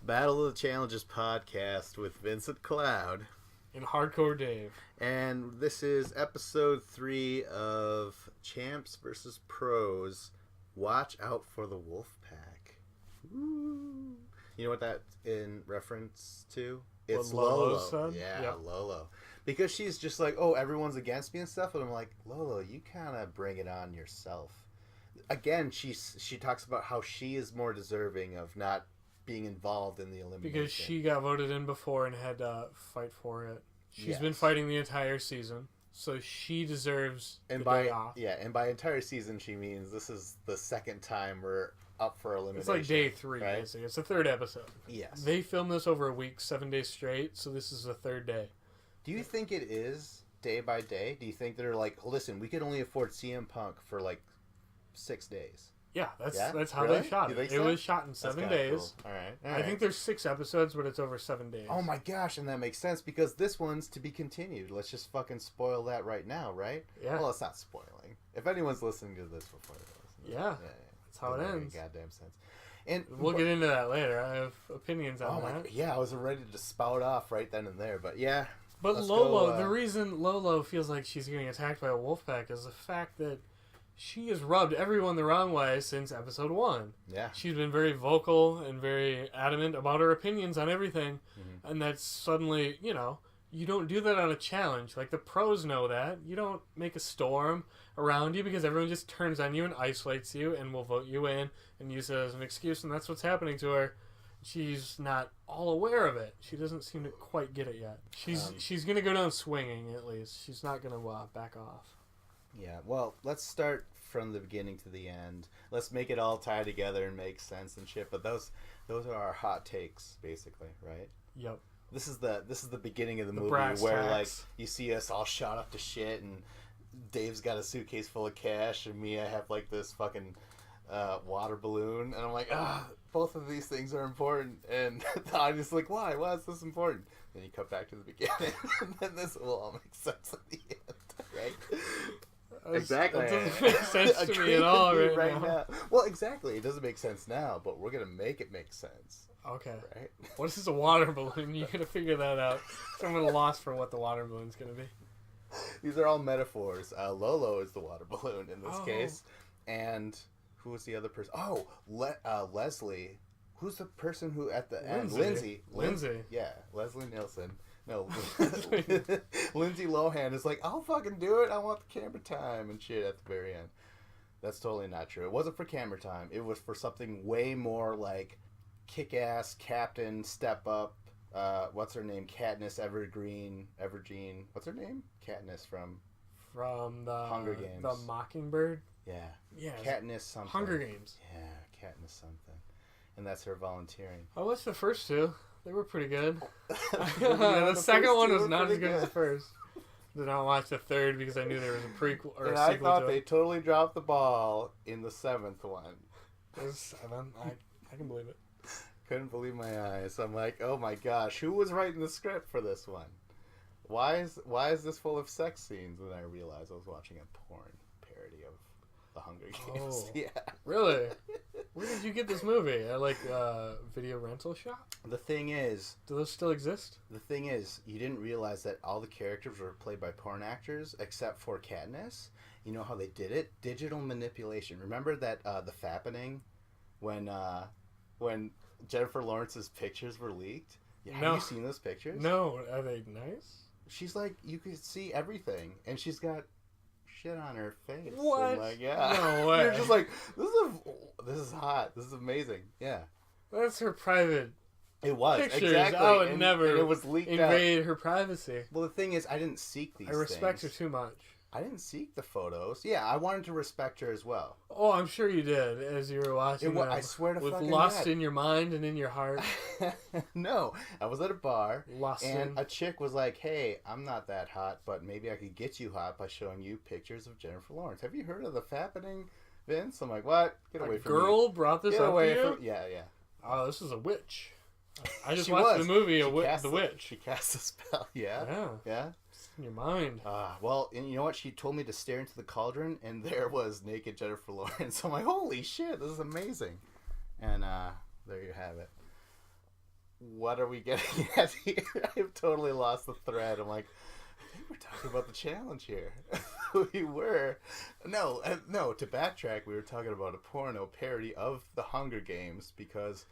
Battle of the Challenges podcast with Vincent Cloud and Hardcore Dave. And this is episode 3 of Champs versus Pros. Watch out for the Wolfpack. Woo. You know what that's in reference to? It's Lolo. Yeah, yep. Lolo. Because she's just like, oh, everyone's against me and stuff. And I'm like, Lolo, you kind of bring it on yourself. Again, she talks about how she is more deserving of not being involved in the elimination. Because she got voted in before and had to fight for it. She's been fighting the entire season, so she deserves the day off. Yeah, and by entire season, she means this is the second time we're up for elimination. It's like day 3, right? Basically. It's the third episode. Yes. They filmed this over a week, 7 days straight, so this is the third day. Do you think it is day by day? Do you think they're like, listen, we could only afford CM Punk for like 6 days? Yeah, that's how they shot it. It was shot in 7 days. Cool. All right. I think there's 6 episodes, but it's over 7 days. Oh my gosh, and that makes sense because this one's to be continued. Let's just fucking spoil that right now, right? Yeah. Well, it's not spoiling. If anyone's listening to this before they listen. Yeah. That's how it ends. Goddamn sense. And we'll get into that later. I have opinions on that. Yeah, I was ready to spout off right then and there, but yeah. But Lolo, the reason Lolo feels like she's getting attacked by a wolfpack is the fact that she has rubbed everyone the wrong way since episode 1. Yeah. She's been very vocal and very adamant about her opinions on everything. Mm-hmm. And that's suddenly, you don't do that on a challenge. Like, the pros know that. You don't make a storm around you because everyone just turns on you and isolates you and will vote you in and use it as an excuse. And that's what's happening to her. She's not all aware of it. She doesn't seem to quite get it yet. She's going to go down swinging, at least. She's not going to back off. Yeah, well, let's start from the beginning to the end. Let's make it all tie together and make sense and shit. But those are our hot takes, basically, right? Yep. This is the beginning of the movie where like you see us all shot up to shit, and Dave's got a suitcase full of cash, and me, I have like this fucking water balloon, and I'm like, both of these things are important, and the audience is like, why is this important? Then you cut back to the beginning, and then this will all make sense at the end, right? Exactly. It doesn't make sense to me at all right now. Well, exactly. It doesn't make sense now, but we're going to make it make sense. Okay. Right? What is a water balloon? You got to figure that out. So I'm at a loss for what the water balloon's going to be. These are all metaphors. Lolo is the water balloon in this case. And who was the other person? Oh, Leslie. Who's the person who at the end? Lindsay. Yeah, Leslie Nielsen. No, Lindsay Lohan is like, I'll fucking do it. I want the camera time and shit at the very end. That's totally not true. It wasn't for camera time. It was for something way more like kick-ass captain, step up. What's her name? Katniss Evergreen. What's her name? Katniss from the Hunger Games. The Mockingbird. Yeah. Katniss something. Hunger Games. Yeah, Katniss something. And that's her volunteering. I watched the first 2. They were pretty good. The second one was not as good as the first. Did not watch the third because I knew there was a prequel or a sequel to it. I thought they totally dropped the ball in the 7th one. It was 7. I can believe it. Couldn't believe my eyes. I'm like, oh my gosh, who was writing the script for this one? Why is this full of sex scenes? And I realized I was watching a porn parody of The Hunger Games. Oh, yeah. Really? Where did you get this movie? At like a video rental shop? The thing is... Do those still exist? The thing is, you didn't realize that all the characters were played by porn actors except for Katniss. You know how they did it? Digital manipulation. Remember that the fappening when Jennifer Lawrence's pictures were leaked? Have you seen those pictures? No. Are they nice? She's like, you could see everything, and she's got shit on her face. What? And like, yeah. No way. You're just like, this is hot. This is amazing. Yeah. That's her private. It was pictures. exactly. I would never. It was leaked invade her privacy. Well, the thing is, I didn't seek these. I respect things. her too much. I didn't seek the photos. Yeah, I wanted to respect her as well. Oh, I'm sure you did as you were watching them. I swear to with fucking lust God. in your mind and in your heart. No, I was at a bar, Lust and a chick was like, "Hey, I'm not that hot, but maybe I could get you hot by showing you pictures of Jennifer Lawrence. Have you heard of the fappening, Vince?" I'm like, "What? Get away from me." A girl brought this up to you? Yeah. Oh, this is a witch. I just She watched was. the movie The Witch. She cast a spell. Yeah. It's in your mind. Well, and you know what? She told me to stare into the cauldron, and there was naked Jennifer Lawrence. I'm like, holy shit, this is amazing. And there you have it. what are we getting at here? I've totally lost the thread. I'm like, I think we're talking about the challenge here. We were. No, to backtrack, we were talking about a porno parody of the Hunger Games because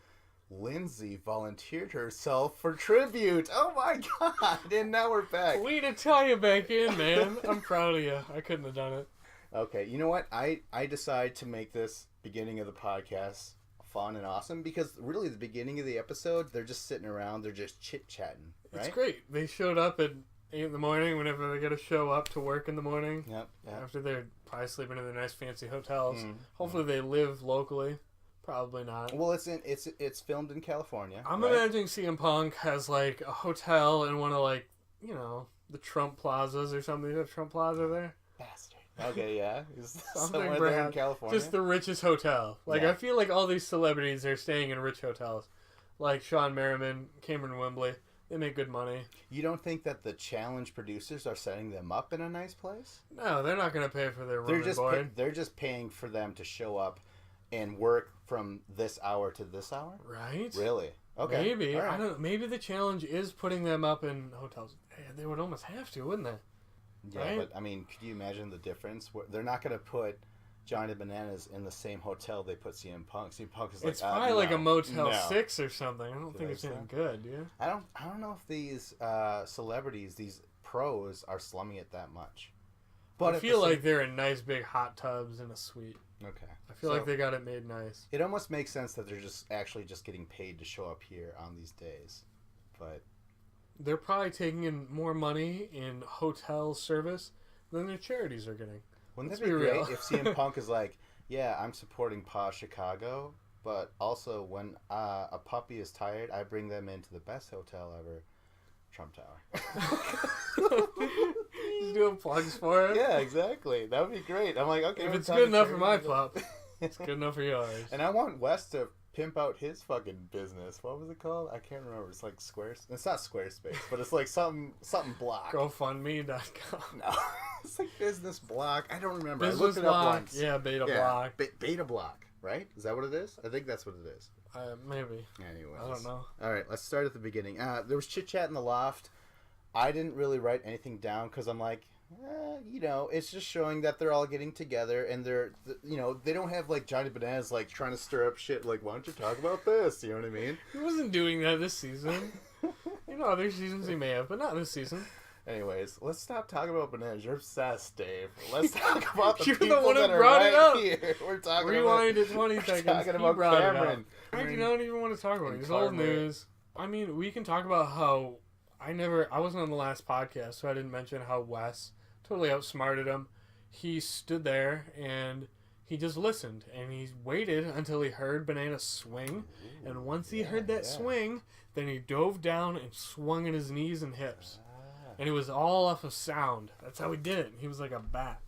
Lindsay volunteered herself for tribute. Oh my god! And now we're back. Way to tie you back in, man. I'm proud of you. I couldn't have done it. Okay, you know what? I decide to make this beginning of the podcast fun and awesome because really the beginning of the episode, they're just sitting around, they're just chit-chatting, right? It's great. They showed up at 8 in the morning whenever they got to show up to work in the morning. Yep. After they're probably sleeping in their nice fancy hotels. Hopefully they live locally. Probably not. Well, it's filmed in California. I'm right? imagining CM Punk has like a hotel in one of like, you know, the Trump plazas or something. You have Trump Plaza there? Bastard. Okay, yeah. Something Somewhere there in California. Just the richest hotel. Like, Yeah. I feel like all these celebrities are staying in rich hotels. Like Sean Merriman, Cameron Wembley. They make good money. You don't think that the challenge producers are setting them up in a nice place? No, they're not going to pay for their room and board. They're just paying for them to show up and work from this hour to this hour? Right? Really? Okay. Maybe. All right. I don't know. Maybe the challenge is putting them up in hotels. They would almost have to, wouldn't they? Yeah, right? but I mean, could you imagine the difference? They're not going to put Johnny Bananas in the same hotel they put CM Punk. CM Punk is like, It's probably like a Motel no. 6 or something. I don't think it's any good, yeah? I don't know if these celebrities, these pros, are slumming it that much. But I feel like they're in nice big hot tubs in a suite. Okay. I feel like they got it made nice. It almost makes sense that they're just getting paid to show up here on these days. But they're probably taking in more money in hotel service than their charities are getting. wouldn't Let's that be be great real. if CM Punk is like, yeah, I'm supporting Pa Chicago, but also when a puppy is tired, I bring them into the best hotel ever, Trump Tower. Just doing plugs for it. Yeah, exactly. That would be great. I'm like, okay. If we're it's talking good enough for my charity. pup, it's good enough for yours. And I want Wes to pimp out his fucking business. What was it called? I can't remember. It's like Squares. It's not Squarespace, but it's like something block. GoFundMe.com. No, it's like Business Block. I don't remember. Business I looked it Block. up once. Yeah, Beta Block. Beta Block, right? Is that what it is? I think that's what it is. Maybe. Anyways. I don't know. All right, let's start at the beginning. There was chit chat in the loft. I didn't really write anything down because I'm like, it's just showing that they're all getting together and they don't have like Johnny Bananas like trying to stir up shit. Like, why don't you talk about this? You know what I mean? He wasn't doing that this season. Other seasons he may have, but not this season. Anyways, let's stop talking about bananas. You're obsessed, Dave. Let's talk about the You're the people one who that are brought right it up. here. We're talking Rewind about, it 20 seconds. talking He about brought Cameron. it up. I don't even want to talk about it. And It's old Carmen. news. I mean, we can talk about how I wasn't on the last podcast, so I didn't mention how Wes totally outsmarted him. He stood there and he just listened and he waited until he heard Banana swing. Ooh, and once he heard that swing, then he dove down and swung at his knees and hips. And it was all off of sound. That's how he did it. He was like a bat.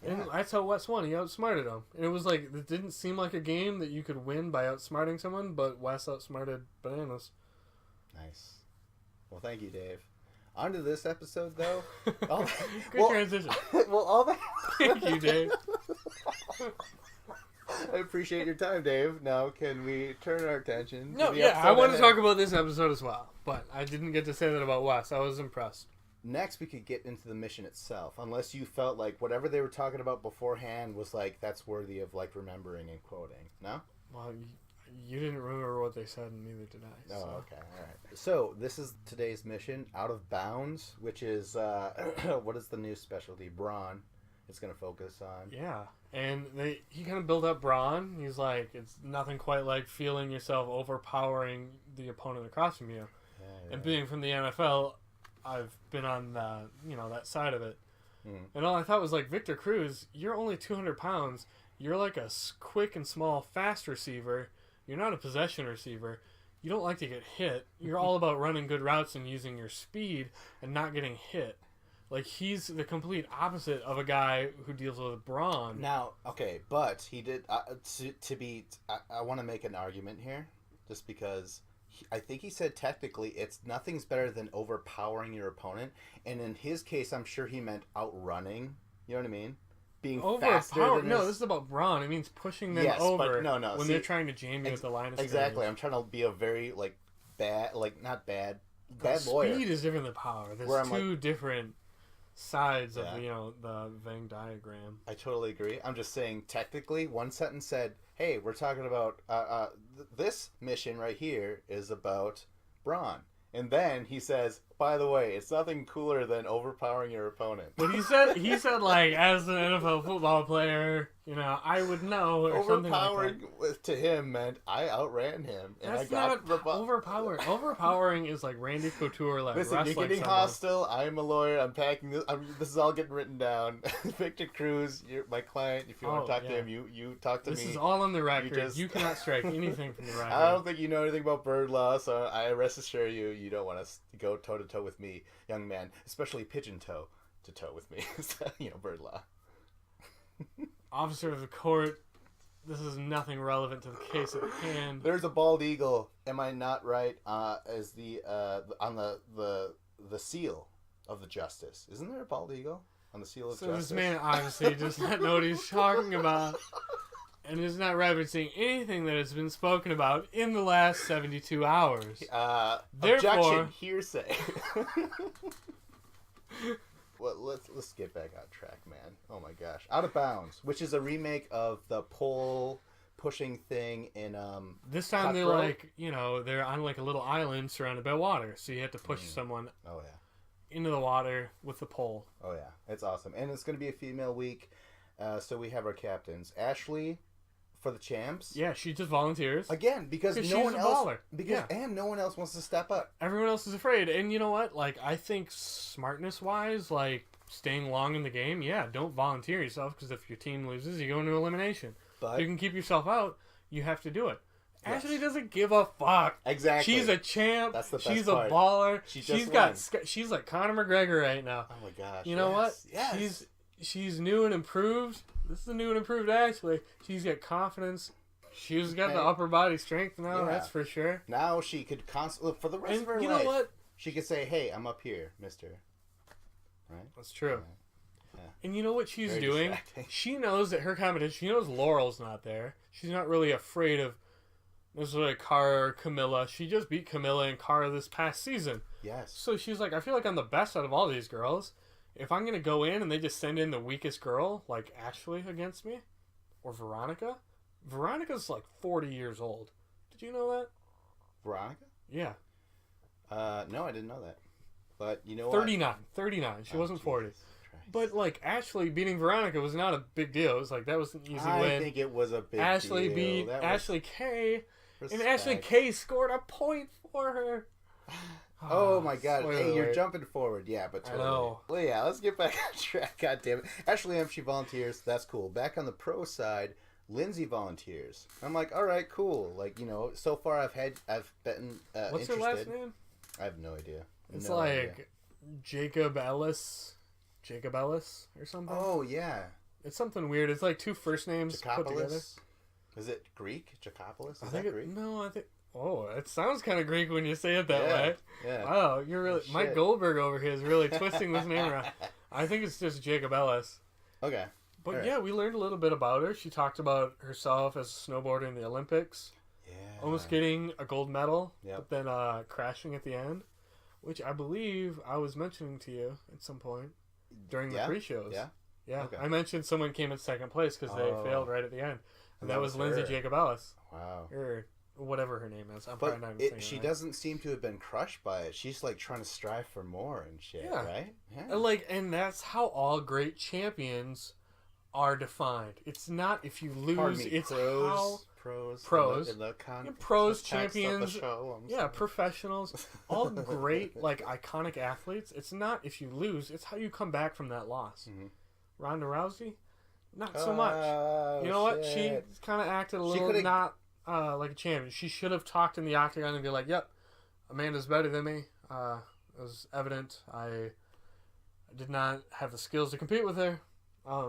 And that's how Wes won. He outsmarted him. And it was like, it didn't seem like a game that you could win by outsmarting someone, but Wes outsmarted Bananas. Nice. Well, thank you, Dave. On to this episode, though. Good transition. Well, all that. Thank you, Dave. I appreciate your time, Dave. Now, can we turn our attention? No, to the yeah, I episode want to at talk hand? about this episode as well, but I didn't get to say that about Wes. I was impressed. Next, we could get into the mission itself, unless you felt like whatever they were talking about beforehand was like that's worthy of like remembering and quoting. No? Well, you didn't remember what they said, and neither did I. Oh, So. okay, all right. So this is today's mission, Out of Bounds, which is what is the new specialty? Brawn. It's going to focus on. Yeah, and he kind of built up Braun. He's like, it's nothing quite like feeling yourself overpowering the opponent across from you. Yeah. And being from the NFL, I've been on the, that side of it. Mm. And all I thought was like, Victor Cruz, you're only 200 pounds. You're like a quick and small, fast receiver. You're not a possession receiver. You don't like to get hit. You're all about running good routes and using your speed and not getting hit. Like, he's the complete opposite of a guy who deals with brawn. Now, okay, but he did, I want to make an argument here, just because I think he said technically nothing's better than overpowering your opponent, and in his case, I'm sure he meant outrunning, you know what I mean? Being faster than No, this is about brawn. It means pushing them over but no, when see, they're trying to jam you at the line of scrimmage. Exactly, I'm trying to be a very, like, bad, like not bad, bad lawyer. Speed is different than power. There's two different sides of the Venn diagram. I totally agree. I'm just saying, technically, one sentence said, "Hey, we're talking about this mission right here is about brawn," and then he says, "By the way, it's nothing cooler than overpowering your opponent." But he said like, as an NFL football player, I would know, or something like that. Overpowering to him meant I outran him, and That's I got not overpowering. Overpowering is like Randy Couture, like Listen, wrestling you're getting someone. hostile. I'm a lawyer. I'm packing this. This is all getting written down. Victor Cruz, you're my client. If you want to talk to him, you talk to me. This is all on the record. You cannot strike anything from the record. I don't think you know anything about bird law, so I rest assure you don't want to go toe to toe with me, young man. Especially pigeon toe to toe with me. Bird law. Officer of the court, this is nothing relevant to the case at hand. There's a bald eagle. Am I not right? As the on the seal of the justice. Isn't there a bald eagle on the seal of justice? So this man obviously does not know what he's talking about, and is not referencing anything that has been spoken about in the last 72 hours. Therefore, objection, hearsay. Well, let's get back on track, man. Oh my gosh, Out of Bounds, which is a remake of the pole pushing thing in This time they're like, they're on like a little island surrounded by water, so you have to push someone. Oh yeah. Into the water with the pole. Oh yeah, it's awesome, and it's going to be a female week, so we have our captains, Ashley. For the champs, yeah, she just volunteers again because no one else. And no one else wants to step up. Everyone else is afraid, and you know what? Like, I think smartness wise, like staying long in the game, don't volunteer yourself because if your team loses, you go into elimination. But if you can keep yourself out, you have to do it. Yes. Ashley doesn't give a fuck. Exactly. She's a champ. That's the best She's part. A baller. She's She's like Conor McGregor right now. Oh my gosh. You know what? Yes. She's new and improved. This is a new and improved Ashley. She's got confidence. She's got the upper body strength now, that's for sure. Now she could constantly, for the rest of her life, you know what? She could say, "Hey, I'm up here, mister." Right? That's true. Yeah. And you know what she's Very doing? distracting. She knows that her competition, she knows Laurel's not there. She's not really afraid of necessarily Cara or Camilla. She just beat Camilla and Cara this past season. Yes. So she's like, I feel like I'm the best out of all these girls. If I'm going to go in and they just send in the weakest girl, like Ashley against me, or Veronica's like 40 years old. Did you know that? Veronica? Yeah. No, I didn't know that. But you know 39. She wasn't 40. Christ. But like Ashley beating Veronica was not a big deal. It was like, that was an easy win. I think it was a big Ashley deal. beat Ashley K. Respect. And Ashley K scored a point for her. Oh my god. Spoiler Hey, you're alert. jumping forward. Yeah, but totally. I know. Well, yeah, let's get back on track. God damn it. Ashley M, she volunteers. That's cool. Back on the pro side, Lindsay volunteers. I'm like, all right, cool. Like, so far I've been What's interested. her last name? I have no idea. It's No like idea. Jacob Ellis or something. Oh, yeah. It's something weird. It's like two first names put together. Jacopoulos? Is it Greek? Jacopoulos? Is I that Greek? I think. Oh, it sounds kind of Greek when you say it that way. Yeah. Wow, you're really Shit. Mike Goldberg over here is really twisting this name around. I think it's just Jacob Ellis. Okay. But All right. yeah, we learned a little bit about her. She talked about herself as a snowboarder in the Olympics. Yeah. Almost getting a gold medal, Yep. but then crashing at the end, which I believe I was mentioning to you at some point during the pre-shows. Yeah. Yeah. Okay. I mentioned someone came in second place because they failed right at the end. And that was Lindsay her. Jacob Ellis. Wow. Or whatever her name is. I'm probably not even saying she it right. doesn't seem to have been crushed by it. She's like trying to strive for more and shit, Yeah. right? Yeah. And that's how all great champions are defined. It's not if you lose, Pardon me, it's pros. pros. In the pros, context of the champions, show, I'm yeah, sorry. professionals, all great, like, iconic athletes. It's not if you lose, it's how you come back from that loss. Mhm. Ronda Rousey, not so much. You know what? She kind of acted a little not like a champion. She should have talked in the octagon and be like, "Yep, Amanda's better than me. It was evident. I did not have the skills to compete with her."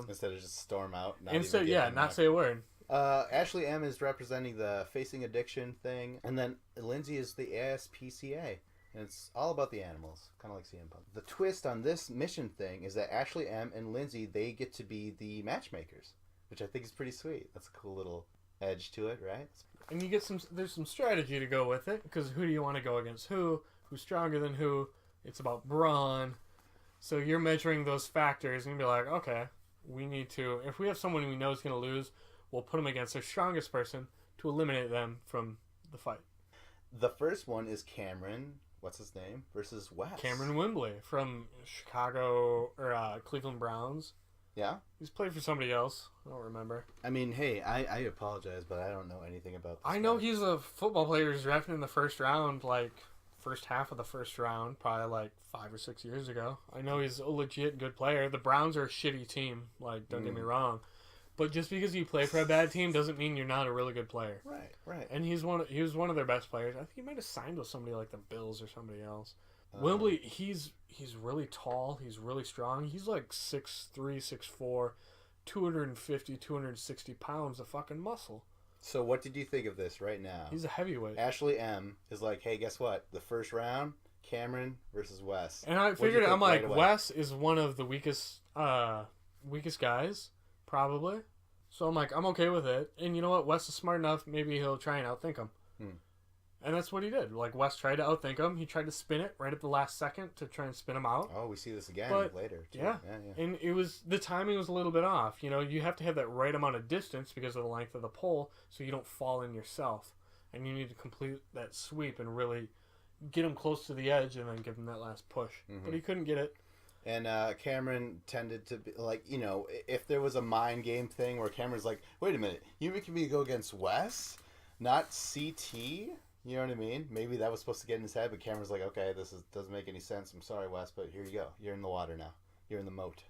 Instead of just storm out. Not say a word. Ashley M is representing the facing addiction thing, and then Lindsay is the ASPCA, and it's all about the animals, kind of like CM Punk. The twist on this mission thing is that Ashley M and Lindsay, they get to be the matchmakers, which I think is pretty sweet. That's a cool little edge to it, right? And you get there's some strategy to go with it, because who do you want to go against who's stronger than who, it's about brawn, so you're measuring those factors and be like, okay, we need to, if we have someone we know is going to lose, we'll put them against their strongest person to eliminate them from the fight. The first one is Cameron, what's his name, versus Wes. Cameron Wembley from Chicago, or Cleveland Browns. Yeah? He's played for somebody else. I don't remember. I mean, hey, I apologize, but I don't know anything about this. I know he's a football player who's drafted in the first round, like, first half of the first round, probably like 5 or 6 years ago. I know he's a legit good player. The Browns are a shitty team, like, don't get me wrong. But just because you play for a bad team doesn't mean you're not a really good player. Right, right. And he was one of their best players. I think he might have signed with somebody like the Bills or somebody else. Wembley, he's really tall. He's really strong. He's like 6'3", 6'4", 250, 260 pounds of fucking muscle. So what did you think of this right now? He's a heavyweight. Ashley M. is like, hey, guess what? The first round, Cameron versus Wes. And I figured, I'm like, Wes is one of the weakest guys, probably. So I'm like, I'm okay with it. And you know what? Wes is smart enough. Maybe he'll try and outthink him. And that's what he did. Like, Wes tried to outthink him. He tried to spin it right at the last second to try and spin him out. Oh, we see this again later, too. Yeah. And the timing was a little bit off. You know, you have to have that right amount of distance because of the length of the pole so you don't fall in yourself. And you need to complete that sweep and really get him close to the edge and then give him that last push. But he couldn't get it. And Cameron tended to be, like, you know, if there was a mind game thing where Cameron's like, wait a minute, you're making me go against Wes, not CT? You know what I mean? Maybe that was supposed to get in his head, but Cameron's like, okay, doesn't make any sense. I'm sorry, Wes, but here you go. You're in the water now. You're in the moat.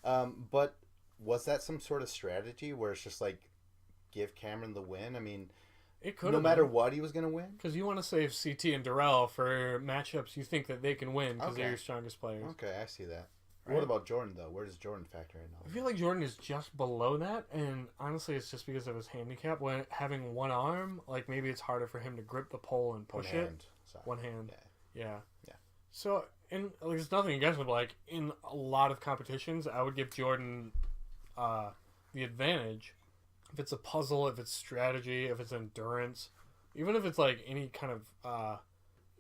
But was that some sort of strategy where it's just like, give Cameron the win? I mean, it could no matter what, he was going to win? Because you want to save CT and Darrell for matchups you think that they can win because they're your strongest players. Okay, I see that. Right. What about Jordan, though? Where does Jordan factor in? I feel like Jordan is just below that, and honestly, it's just because of his handicap. When having one arm, like, maybe it's harder for him to grip the pole and push it. One hand. Yeah. So, and there's nothing against it, but, like, in a lot of competitions, I would give Jordan the advantage. If it's a puzzle, if it's strategy, if it's endurance, even if it's, like, any kind of...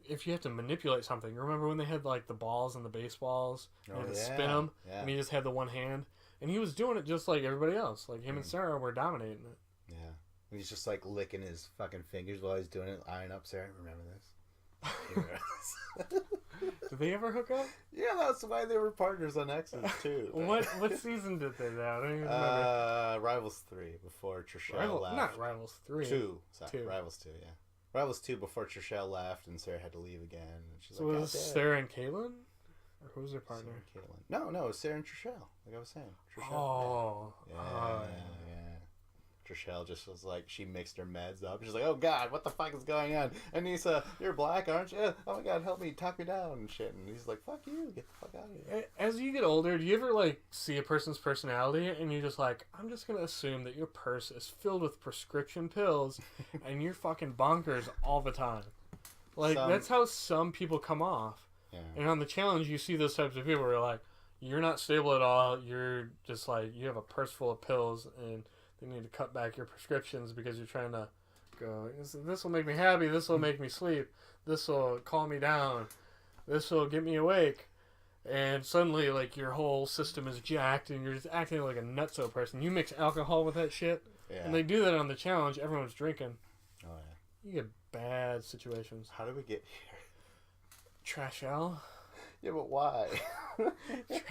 if you have to manipulate something, remember when they had like the balls and the baseballs and you had to spin them and he just had the one hand and he was doing it just like everybody else, like him and Sarah were dominating it. Yeah, he's just like licking his fucking fingers while he's doing it, eyeing up Sarah. Remember this? Did they ever hook up? Yeah, that's why they were partners on X's too. What season did they do? I don't even remember. Rivals 3 before Trishelle left. Not Rivals 3. 2. Sorry, Rivals 2. Yeah. Rivals 2 before Trishelle left and Sarah had to leave again. And she's so like, was Sarah and Caitlin? Or who was their partner? No, it was Sarah and Trishelle. Like I was saying. Trishelle. Oh. Yeah. Trishelle just was like, she mixed her meds up. She's like, oh God, what the fuck is going on? And Anissa, you're black, aren't you? Oh my God, help me, talk me down and shit. And he's like, fuck you, get the fuck out of here. As you get older, do you ever like see a person's personality and you're just like, I'm just going to assume that your purse is filled with prescription pills and you're fucking bonkers all the time. Like, that's how some people come off. Yeah. And on the challenge, you see those types of people where you're like, you're not stable at all. You're just like, you have a purse full of pills and they need to cut back your prescriptions because you're trying to go, this will make me happy, this will make me sleep, this will calm me down, this will get me awake. And suddenly, like, your whole system is jacked and you're just acting like a nutso person. You mix alcohol with that shit, and they do that on the challenge, everyone's drinking. Oh, yeah. You get bad situations. How did we get here? Trashelle? Yeah, but why?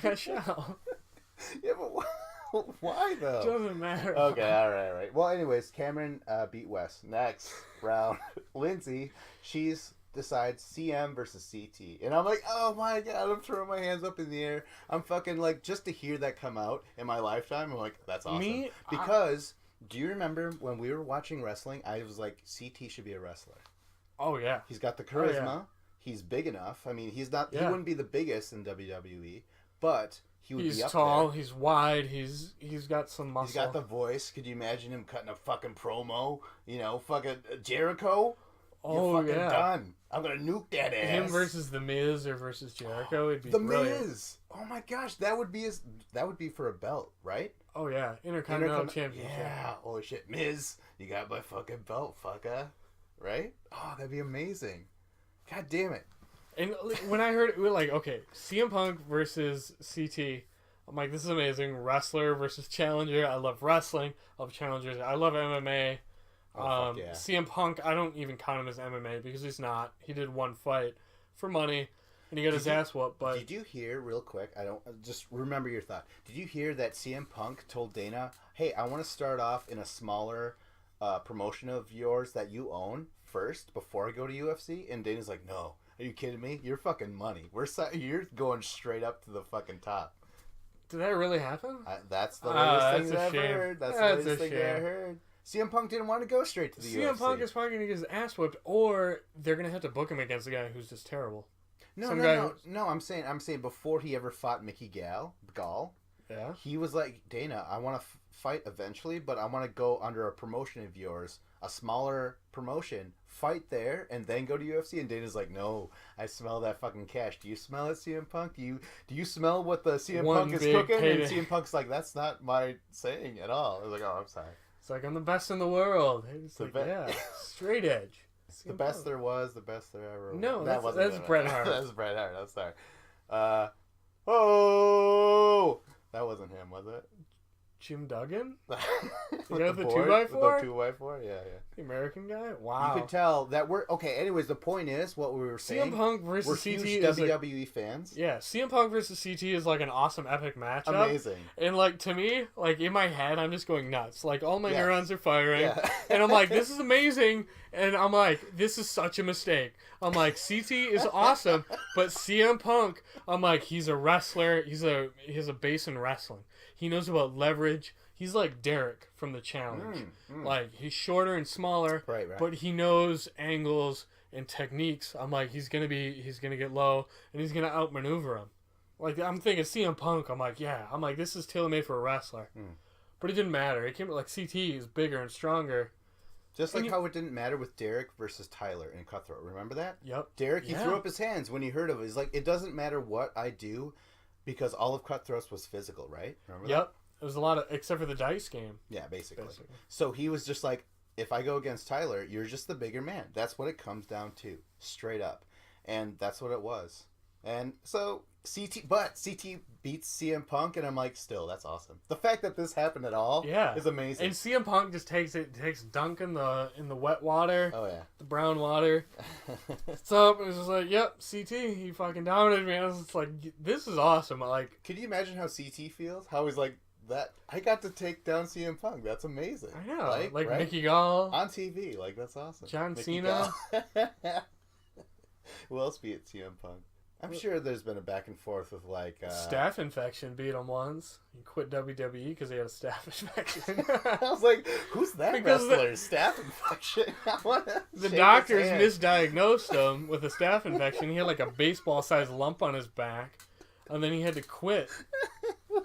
Trashelle. Yeah, but why? Why though? Doesn't matter. Okay, all right. Well, anyways, Cameron beat Wes. Next round, Lindsay, she's decides CM versus CT, and I'm like, oh my God, I'm throwing my hands up in the air. I'm fucking like, just to hear that come out in my lifetime, I'm like, that's awesome. Because do you remember when we were watching wrestling? I was like, CT should be a wrestler. Oh yeah, he's got the charisma. Oh, yeah. He's big enough. I mean, he's not. Yeah. He wouldn't be the biggest in WWE, but. He's tall, he's wide, he's got some muscle. He's got the voice. Could you imagine him cutting a fucking promo? You know, fucking Jericho? You're fucking done. I'm gonna nuke that ass. Him versus The Miz or versus Jericho would be The brilliant. Miz. Oh my gosh, that would be for a belt, right? Oh yeah, Intercontinental Championship. Yeah. Holy shit, Miz, you got my fucking belt, fucker. Right? Oh, that'd be amazing. God damn it. And when I heard it, we were like, okay, CM Punk versus CT. I'm like, this is amazing. Wrestler versus challenger. I love wrestling. I love challengers. I love MMA. Fuck yeah. CM Punk, I don't even count him as MMA because he's not. He did one fight for money, and he got his ass whooped. But did you hear, real quick, I don't, just remember your thought. Did you hear that CM Punk told Dana, hey, I want to start off in a smaller promotion of yours that you own first before I go to UFC? And Dana's like, no. Are you kidding me? You're fucking money. You're going straight up to the fucking top. Did that really happen? That's the latest thing that's I've a shame. heard. That's the That's latest a thing shame. I heard. CM Punk didn't want to go straight to the UFC. CM Punk is probably going to get his ass whipped, or they're going to have to book him against a guy who's just terrible. No, I'm saying before he ever fought Mickey Gall, Yeah. he was like, Dana, I want to fight eventually, but I want to go under a promotion of yours, a smaller promotion, fight there, and then go to UFC. And Dana's like, no, I smell that fucking cash. Do you smell it, CM Punk? Do you smell what the CM Punk is cooking? Payday. And CM Punk's like, that's not my saying at all. I was like, oh, I'm sorry. It's like, I'm the best in the world. It's like, yeah, straight edge. The best there was, the best there ever was. No, that's Bret Hart. That's Bret Hart. I'm sorry. Oh, that wasn't him, was it? Jim Duggan? The guy with the board? 2x4? The 2x4? Yeah. The American guy? Wow. You could tell that we're... Okay, anyways, the point is, what we were saying... CM Punk versus we're CT huge is WWE fans. Yeah, CM Punk versus CT is like an awesome epic matchup. Amazing. And like, to me, like in my head, I'm just going nuts. Like, all my neurons are firing. Yeah. And I'm like, this is amazing. And I'm like, this is such a mistake. I'm like, CT is awesome, but CM Punk, I'm like, he's a wrestler. He has a base in wrestling. He knows about leverage. He's like Derek from The Challenge. Like, he's shorter and smaller, right. but he knows angles and techniques. I'm like, he's gonna get low, and he's gonna outmaneuver him. Like, I'm thinking CM Punk. I'm like, yeah. I'm like, this is tailor made for a wrestler. But it didn't matter. It came like CT is bigger and stronger. Just like how it didn't matter with Derek versus Tyler in Cutthroat. Remember that? Yep. Derek, he threw up his hands when he heard of it. He's like, it doesn't matter what I do, because all of Cutthroats was physical, right? Remember that? It was a lot of, except for the dice game. Yeah, basically. So he was just like, if I go against Tyler, you're just the bigger man. That's what it comes down to, straight up. And that's what it was. And so CT beats CM Punk, and I'm like, still, that's awesome. The fact that this happened at all is amazing. And CM Punk just takes dunk in the wet water. Oh, yeah. The brown water. It's up, and it's just like, yep, CT, he fucking dominated me. I was just like, this is awesome. Like, could you imagine how CT feels? How he's like, that I got to take down CM Punk. That's amazing. I know. Like right? Mickey Gall. On TV. Like, that's awesome. John Mickey Cena. Who else beat CM Punk? I'm sure there's been a back and forth with, like... Staph infection beat him once. He quit WWE because he had a staph infection. I was like, who's that wrestler? Staph infection? The doctors misdiagnosed him with a staph infection. He had like a baseball-sized lump on his back. And then he had to quit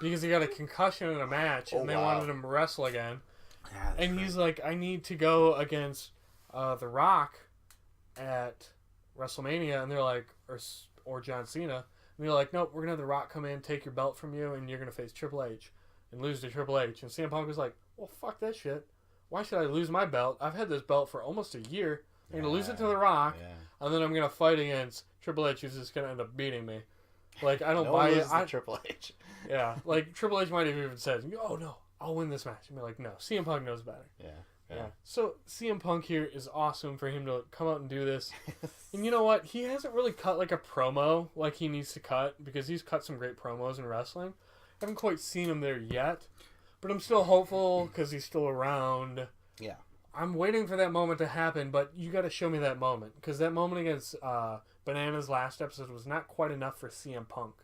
because he got a concussion in a match. And they wanted him to wrestle again. Yeah, and he's like, I need to go against The Rock at WrestleMania. And they're like... Or John Cena, and they're like, nope, we're gonna have The Rock come in, take your belt from you, and you're gonna face Triple H and lose to Triple H. And CM Punk was like, well, fuck that shit. Why should I lose my belt? I've had this belt for almost a year. I'm gonna lose it to The Rock, and then I'm gonna fight against Triple H, who's just gonna end up beating me. Like, I don't buy it. Triple H. Yeah, like Triple H might have even said, oh no, I'll win this match. And be like, no, CM Punk knows better. Yeah. So CM Punk here is awesome for him to come out and do this. And you know what? He hasn't really cut like a promo like he needs to cut, because he's cut some great promos in wrestling. I haven't quite seen him there yet, but I'm still hopeful because he's still around. Yeah. I'm waiting for that moment to happen, but you got to show me that moment, because that moment against Bananas last episode was not quite enough for CM Punk.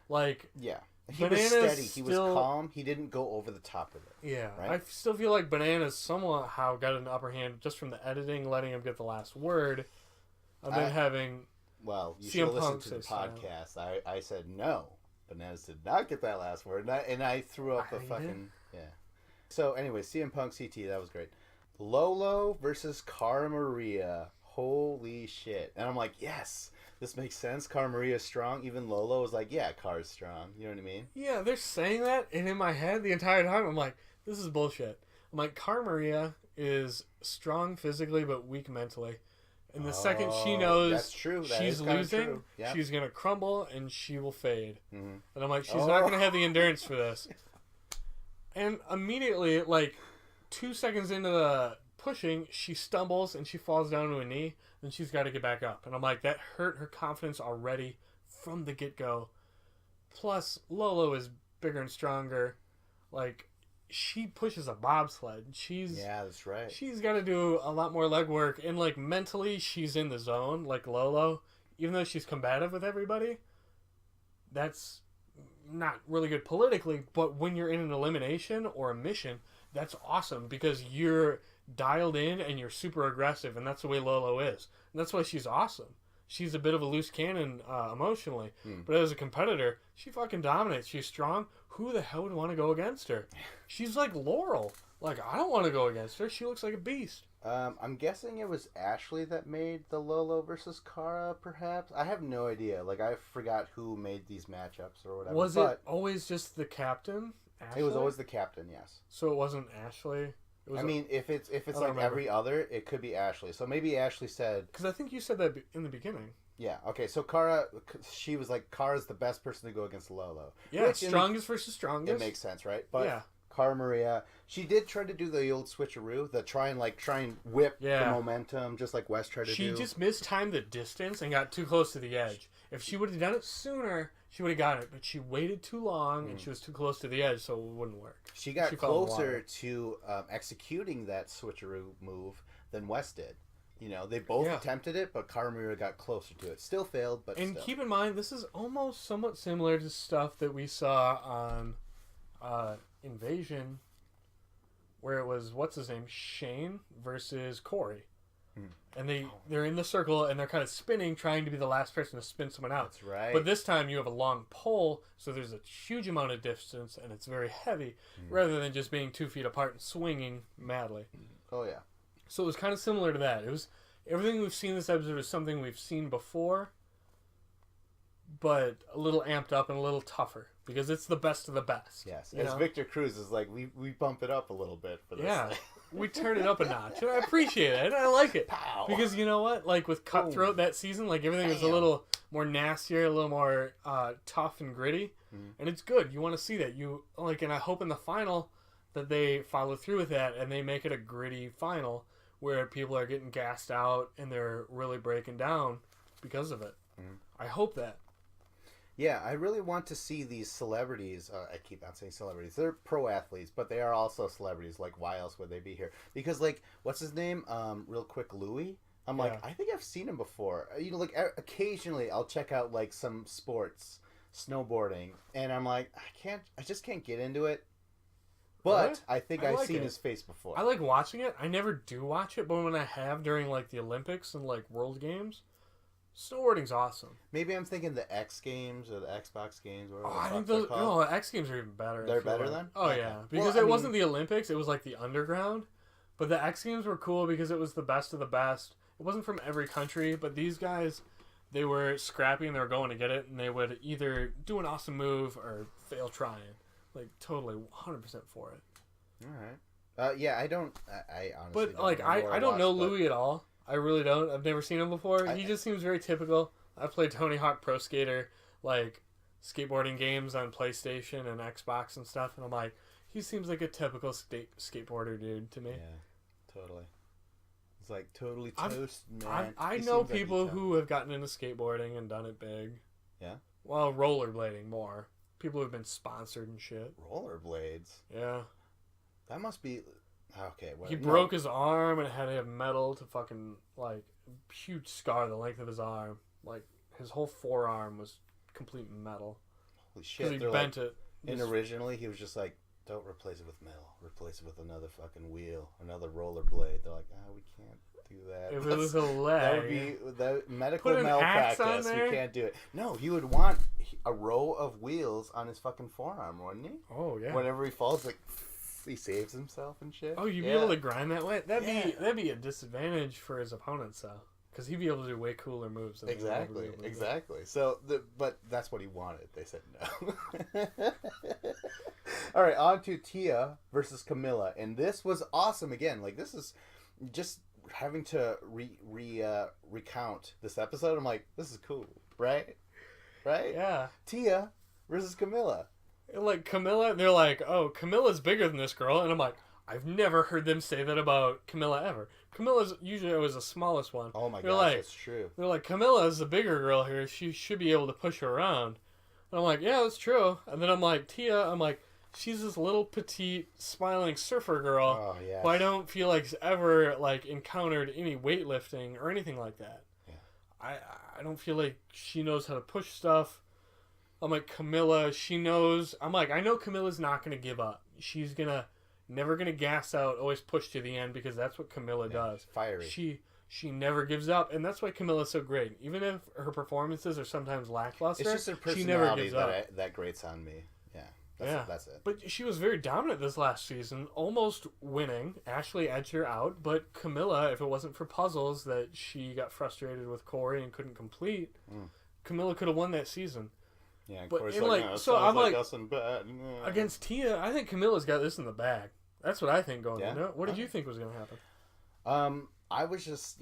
Like, yeah. He was steady. He was calm. He didn't go over the top of it. Yeah. Right? I still feel like Bananas somehow got an upper hand just from the editing, letting him get the last word, and then having Well, you should listen to the podcast. I said no. Bananas did not get that last word. And I threw up the fucking... Yeah. So, anyway, CM Punk CT, that was great. Lolo versus Cara Maria. holy shit. And I'm like, yes, this makes sense. Cara Maria's strong. Even Lolo was like, yeah, Cara's strong. You know what I mean? Yeah, they're saying that, and in my head the entire time I'm like, this is bullshit. I'm like, Cara Maria is strong physically but weak mentally. And the second she knows that's true. she's losing, she's going to crumble and she will fade. Mm-hmm. And I'm like, she's not going to have the endurance for this. And immediately, like 2 seconds into the pushing, she stumbles and she falls down to a knee. Then she's got to get back up. And I'm like, that hurt her confidence already from the get-go. Plus, Lolo is bigger and stronger. Like, she pushes a bobsled. Yeah, that's right. She's got to do a lot more leg work. And, like, mentally, she's in the zone, like Lolo. Even though she's combative with everybody, that's not really good politically. But when you're in an elimination or a mission, that's awesome because you're dialed in and you're super aggressive. And that's the way Lolo is. And that's why she's awesome. She's a bit of a loose cannon emotionally. But as a competitor, she fucking dominates. She's strong. Who the hell would want to go against her? She's like Laurel. Like, I don't want to go against her. She looks like a beast. I'm guessing it was Ashley that made the Lolo versus Cara, perhaps? I have no idea. Like, I forgot who made these matchups or whatever. Was it always just the captain, Ashley? It was always the captain, yes. So it wasn't Ashley? It was if it's like every other, it could be Ashley. So maybe Ashley said... Because I think you said that in the beginning. Yeah, okay, so Cara, she was like, Cara's the best person to go against Lolo. Yeah, strongest versus strongest. It makes sense, right? But yeah. Cara Maria, she did try to do the old switcheroo, try and whip the momentum, just like Wes tried to do. She just mistimed the distance and got too close to the edge. If she would have done it sooner, she would have got it. But she waited too long, and she was too close to the edge, so it wouldn't work. She got closer to executing that switcheroo move than Wes did. You know, they both attempted it, but Cara Maria got closer to it. Still failed, but still. Keep in mind, this is almost somewhat similar to stuff that we saw on Invasion, where it was, what's his name, Shane versus Corey. And they're in the circle, and they're kind of spinning, trying to be the last person to spin someone out. That's right. But this time, you have a long pole, so there's a huge amount of distance, and it's very heavy, rather than just being 2 feet apart and swinging madly. Oh, yeah. So it was kind of similar to that. It was everything we've seen in this episode is something we've seen before, but a little amped up and a little tougher because it's the best of the best. Yes, as Victor Cruz is like, we bump it up a little bit for this. Yeah, we turn it up a notch, and I appreciate it. And I like it. Pow. Because you know what? Like with Cutthroat that season, like everything was a little more nastier, a little more tough and gritty, and it's good. You want to see that. And I hope in the final that they follow through with that and they make it a gritty final where people are getting gassed out and they're really breaking down because of it. I hope that. Yeah, I really want to see these celebrities. I keep on saying celebrities. They're pro athletes, but they are also celebrities. Like, why else would they be here? Because, like, what's his name? Real quick, Louis. I'm like, I think I've seen him before. You know, like, occasionally I'll check out, like, some sports, snowboarding, and I'm like, I just can't get into it. But I think I've seen his face before. I like watching it. I never do watch it, but when I have during like the Olympics and like World Games, snowboarding's awesome. Maybe I'm thinking the X Games or the Xbox Games. Or I think those. No, X Games are even better. They're better then? Oh yeah, because it wasn't the Olympics; it was like the underground. But the X Games were cool because it was the best of the best. It wasn't from every country, but these guys, they were scrappy and they were going to get it, and they would either do an awesome move or fail trying. Like, totally 100% for it. All right. Yeah, I honestly but, like, I don't know Louis at all. I really don't. I've never seen him before. He just seems very typical. I played Tony Hawk Pro Skater, like, skateboarding games on PlayStation and Xbox and stuff, and I'm like, he seems like a typical skateboarder dude to me. Yeah, totally. It's like, totally toast, man. I know people who have gotten into skateboarding and done it big. Yeah? Well, rollerblading more. People who've been sponsored and shit. Rollerblades? Yeah. That must be... Okay. Well, he broke his arm and had to have metal to fucking, like, huge scar the length of his arm. Like, his whole forearm was complete metal. Holy shit. Because he bent it. And originally he was just like, don't replace it with metal. Replace it with another fucking wheel. Another rollerblade. They're like, we can't do that. If it was a leg. That would be the medical malpractice. We can't do it. No, he would want a row of wheels on his fucking forearm, wouldn't he? Oh, yeah. Whenever he falls, like, he saves himself and shit. Oh, you'd be able to grind that way? That'd be a disadvantage for his opponents, though. because he'd be able to do way cooler moves. Than Exactly. So, but that's what he wanted. They said no. All right, on to Tia versus Camilla, and this was awesome again. Like, this is just having to recount this episode. I'm like, this is cool, right? Yeah. Tia versus Camilla. And like Camilla, they're like, oh, Camilla's bigger than this girl, and I'm like, I've never heard them say that about Camilla ever. Camilla's usually always the smallest one. Oh my gosh, like, that's true. They're like, Camilla's the bigger girl here. She should be able to push her around. And I'm like, yeah, that's true. And then I'm like, Tia, I'm like, she's this little petite, smiling surfer girl yes. who I don't feel like has ever like encountered any weightlifting or anything like that. Yeah. I don't feel like she knows how to push stuff. I'm like, Camilla, she knows. I'm like, I know Camilla's not going to give up. She's never going to gas out, always push to the end, because that's what Camilla does. Fiery. She never gives up, and that's why Camilla's so great. Even if her performances are sometimes lackluster, it's just her personality she never gives up. That grates on me. That's it. But she was very dominant this last season, almost winning. Ashley edged her out, but Camilla, if it wasn't for puzzles that she got frustrated with Corey and couldn't complete, Camilla could have won that season. Yeah, but Corey's so I'm like, us and bad. Against Tia, I think Camilla's got this in the bag. That's what I think going into it. What did you think was going to happen? I was just,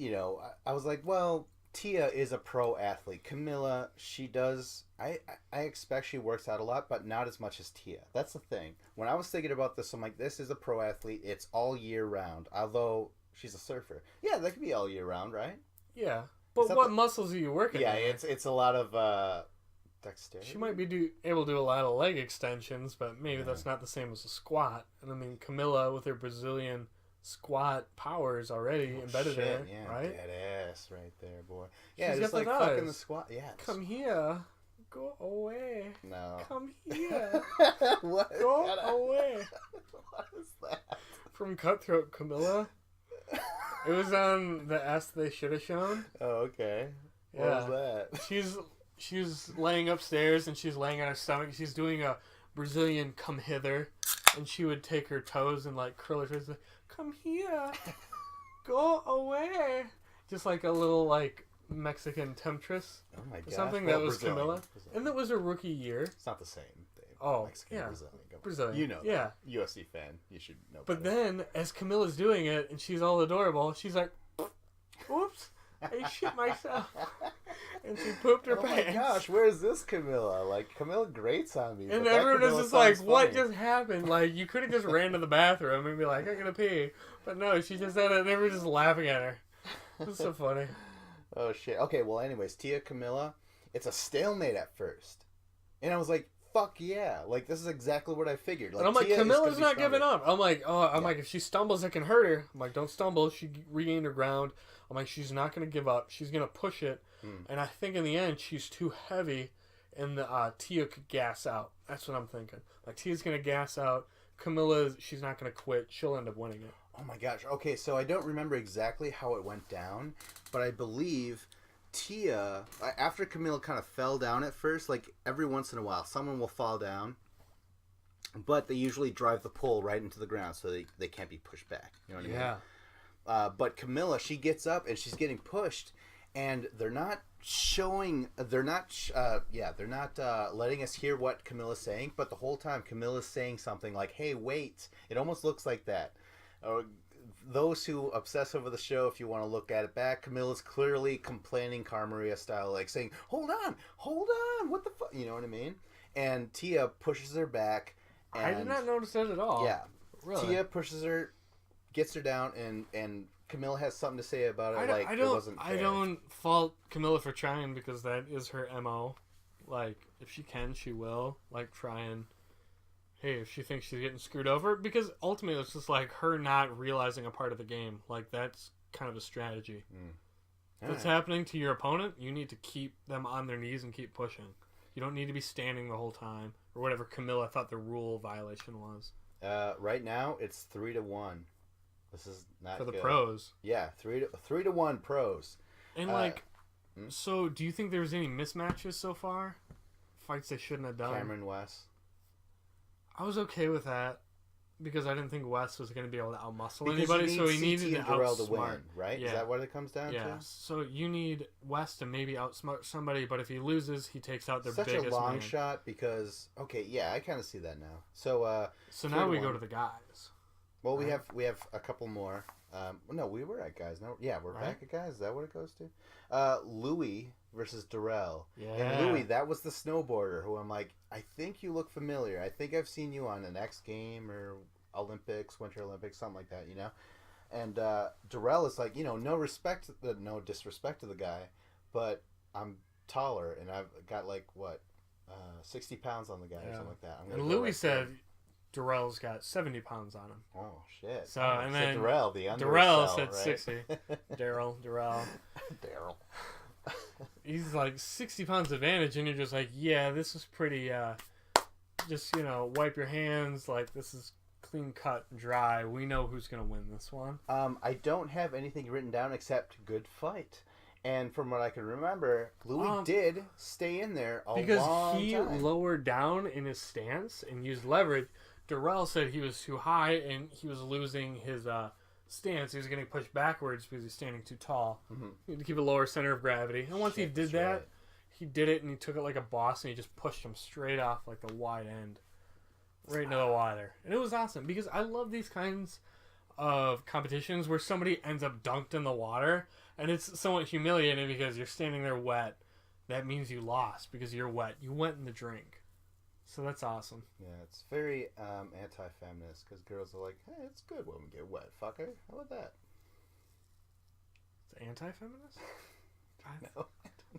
I was like, well, Tia is a pro athlete. Camilla, she does. I expect she works out a lot, but not as much as Tia. That's the thing. When I was thinking about this, I'm like, this is a pro athlete. It's all year round. Although she's a surfer. Yeah, that could be all year round, right? Yeah. But what muscles are you working? Yeah, it's a lot of dexterity. She might be able to do a lot of leg extensions, but maybe that's not the same as a squat. And I mean, Camilla with her Brazilian squat powers already embedded in her, right? Dead ass right there, boy. Yeah, she's just got like fucking the squat. Yeah. Come here. Go away. No. Come here. What? Go away. What is that? From Cutthroat Camilla. It was on the S They Should Have Shown. Oh, okay. What was that? She's laying upstairs and she's laying on her stomach. She's doing a Brazilian come hither, and she would take her toes and like curl her toes. Like, come here. Go away. Just like a little like Mexican temptress. Oh my god. Something that was Brazilian. Camilla. Brazilian. And that was her rookie year. It's not the same thing. Oh, Mexican, yeah. Brazilian. You know that. Yeah. UFC fan. You should know. But then, as Camilla's doing it, and she's all adorable, she's like, oops, I shit myself. And she pooped her pants. Oh my gosh, where's this Camilla? Like, Camilla grates on me. And everyone was just like, what just happened? Like, you could have just ran to the bathroom and be like, I'm gonna pee. But no, she just said it and they were just laughing at her. It was so funny. Oh shit. Okay, well anyways, Tia, Camilla, it's a stalemate at first. And I was like, fuck yeah. Like, this is exactly what I figured. Like, and I'm like, Tia Camilla's not giving up. I'm like, if she stumbles, it can hurt her. I'm like, don't stumble. She regained her ground. I'm like, she's not going to give up. She's going to push it. And I think in the end, she's too heavy, and Tia could gas out. That's what I'm thinking. Like, Tia's going to gas out. Camilla, she's not going to quit. She'll end up winning it. Oh my gosh. Okay, so I don't remember exactly how it went down, but I believe Tia, after Camilla kind of fell down at first, like every once in a while, someone will fall down, but they usually drive the pole right into the ground so they can't be pushed back. You know what I mean? But Camilla, she gets up and she's getting pushed, and they're not letting us hear what Camilla's saying, but the whole time Camilla's saying something like, hey, wait. It almost looks like that. Those who obsess over the show, if you want to look at it back, Camilla's clearly complaining Cara Maria style, like saying, hold on, what the fuck, you know what I mean? And Tia pushes her back. And I did not notice that at all. Yeah. Really? Tia pushes her, gets her down, and Camilla has something to say about it, it wasn't fair. I don't fault Camilla for trying, because that is her MO. Like, if she can, she will. Like, try and... Hey, if she thinks she's getting screwed over, because ultimately it's just like her not realizing a part of the game. Like, that's kind of a strategy. If it's happening to your opponent, you need to keep them on their knees and keep pushing. You don't need to be standing the whole time, or whatever Camilla thought the rule violation was. Right now, it's 3-1. This is not for the good. Pros. Yeah, 3-1 pros. And so do you think there was any mismatches so far? Fights they shouldn't have done. Cameron West. I was okay with that. because I didn't think West was going to be able to outmuscle Because anybody, you so he need needed CT to and Darrell to outsmart. win, right? Yeah. Is that what it comes down to? So you need West to maybe outsmart somebody, but if he loses, he takes out their Such biggest a long man. shot because I kind of see that now. So So now we go to the guys. Well, we have a couple more. No, we were at guys. No, yeah, we're back at guys. Is that what it goes to? Louis versus Darrell. Yeah. And Louis, that was the snowboarder who I'm like, I think you look familiar. I think I've seen you on an X game or Olympics, Winter Olympics, something like that, you know? And Darrell is like, no no disrespect to the guy, but I'm taller and I've got 60 pounds on the guy or something like that. And Louis said Darrell's got 70 pounds on him. Oh, shit. So, and then Darrell, Darrell said right? 60. Darrell. He's like 60 pounds advantage, and you're just like, yeah, this is pretty, just, wipe your hands, like, this is clean cut, dry. We know who's going to win this one. I don't have anything written down except good fight. And from what I can remember, Louis did stay in there a long time. Because he lowered down in his stance and used leverage. Darrell said he was too high and he was losing his stance. He was getting pushed backwards because he's standing too tall. Mm-hmm. He had to keep a lower center of gravity. And once he did that, he did it and he took it like a boss and he just pushed him straight off like the wide end. Right into the water. And it was awesome because I love these kinds of competitions where somebody ends up dunked in the water and it's somewhat humiliating because you're standing there wet. That means you lost because you're wet. You went in the drink. So that's awesome. Yeah, it's very anti-feminist because girls are like, hey, it's good when we get wet, fucker. How about that? It's anti-feminist?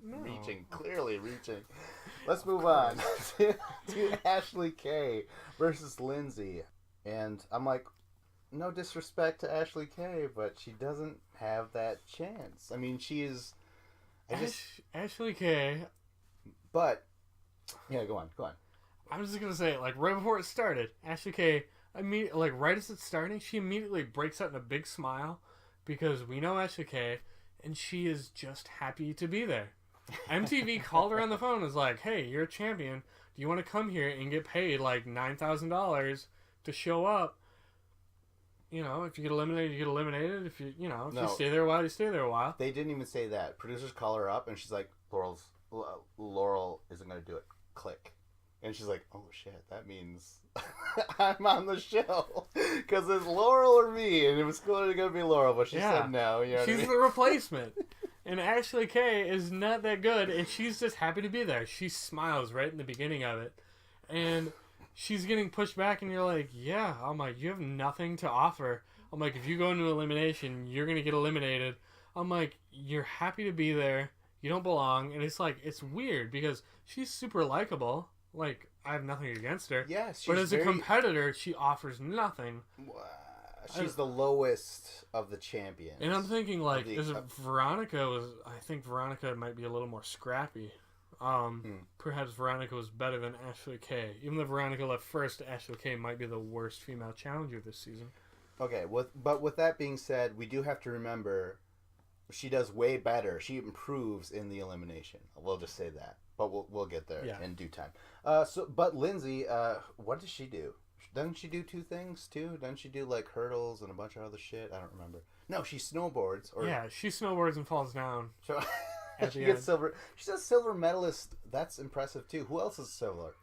No. Clearly reaching. Let's move on to Ashley Kay versus Lindsay. And I'm like, no disrespect to Ashley Kay, but she doesn't have that chance. I mean, she is... Ashley Kay... But... Yeah, go on. I'm just going to say, right before it started, Ashley Kay, right as it's starting, she immediately breaks out in a big smile because we know Ashley Kay, and she is just happy to be there. MTV called her on the phone and was like, hey, you're a champion. Do you want to come here and get paid $9,000 to show up? If you get eliminated, you get eliminated. If you stay there a while, you stay there a while. They didn't even say that. Producers call her up and she's like, Laurel isn't going to do it. Click. And she's like, oh shit, that means I'm on the show. Because it's Laurel or me. And it was going to be Laurel, but she said no. She's the replacement. And Ashley Kay is not that good, and she's just happy to be there. She smiles right in the beginning of it. And she's getting pushed back, and you're like, yeah. I'm like, you have nothing to offer. I'm like, if you go into elimination, you're going to get eliminated. I'm like, you're happy to be there. You don't belong. And it's like, it's weird because she's super likable. Like, I have nothing against her. Yeah, but as a competitor, she offers nothing. She's the lowest of the champions. And I'm thinking, Veronica I think Veronica might be a little more scrappy. Perhaps Veronica was better than Ashley Kay. Even though Veronica left first, Ashley Kay might be the worst female challenger this season. Okay, but with that being said, we do have to remember she does way better. She improves in the elimination. We'll just say that. But we'll get there in due time. But Lindsay, what does she do? Doesn't she do two things too? Doesn't she do hurdles and a bunch of other shit? I don't remember. No, she snowboards. She snowboards and falls down. So she gets silver. She's a silver medalist. That's impressive too. Who else is silver?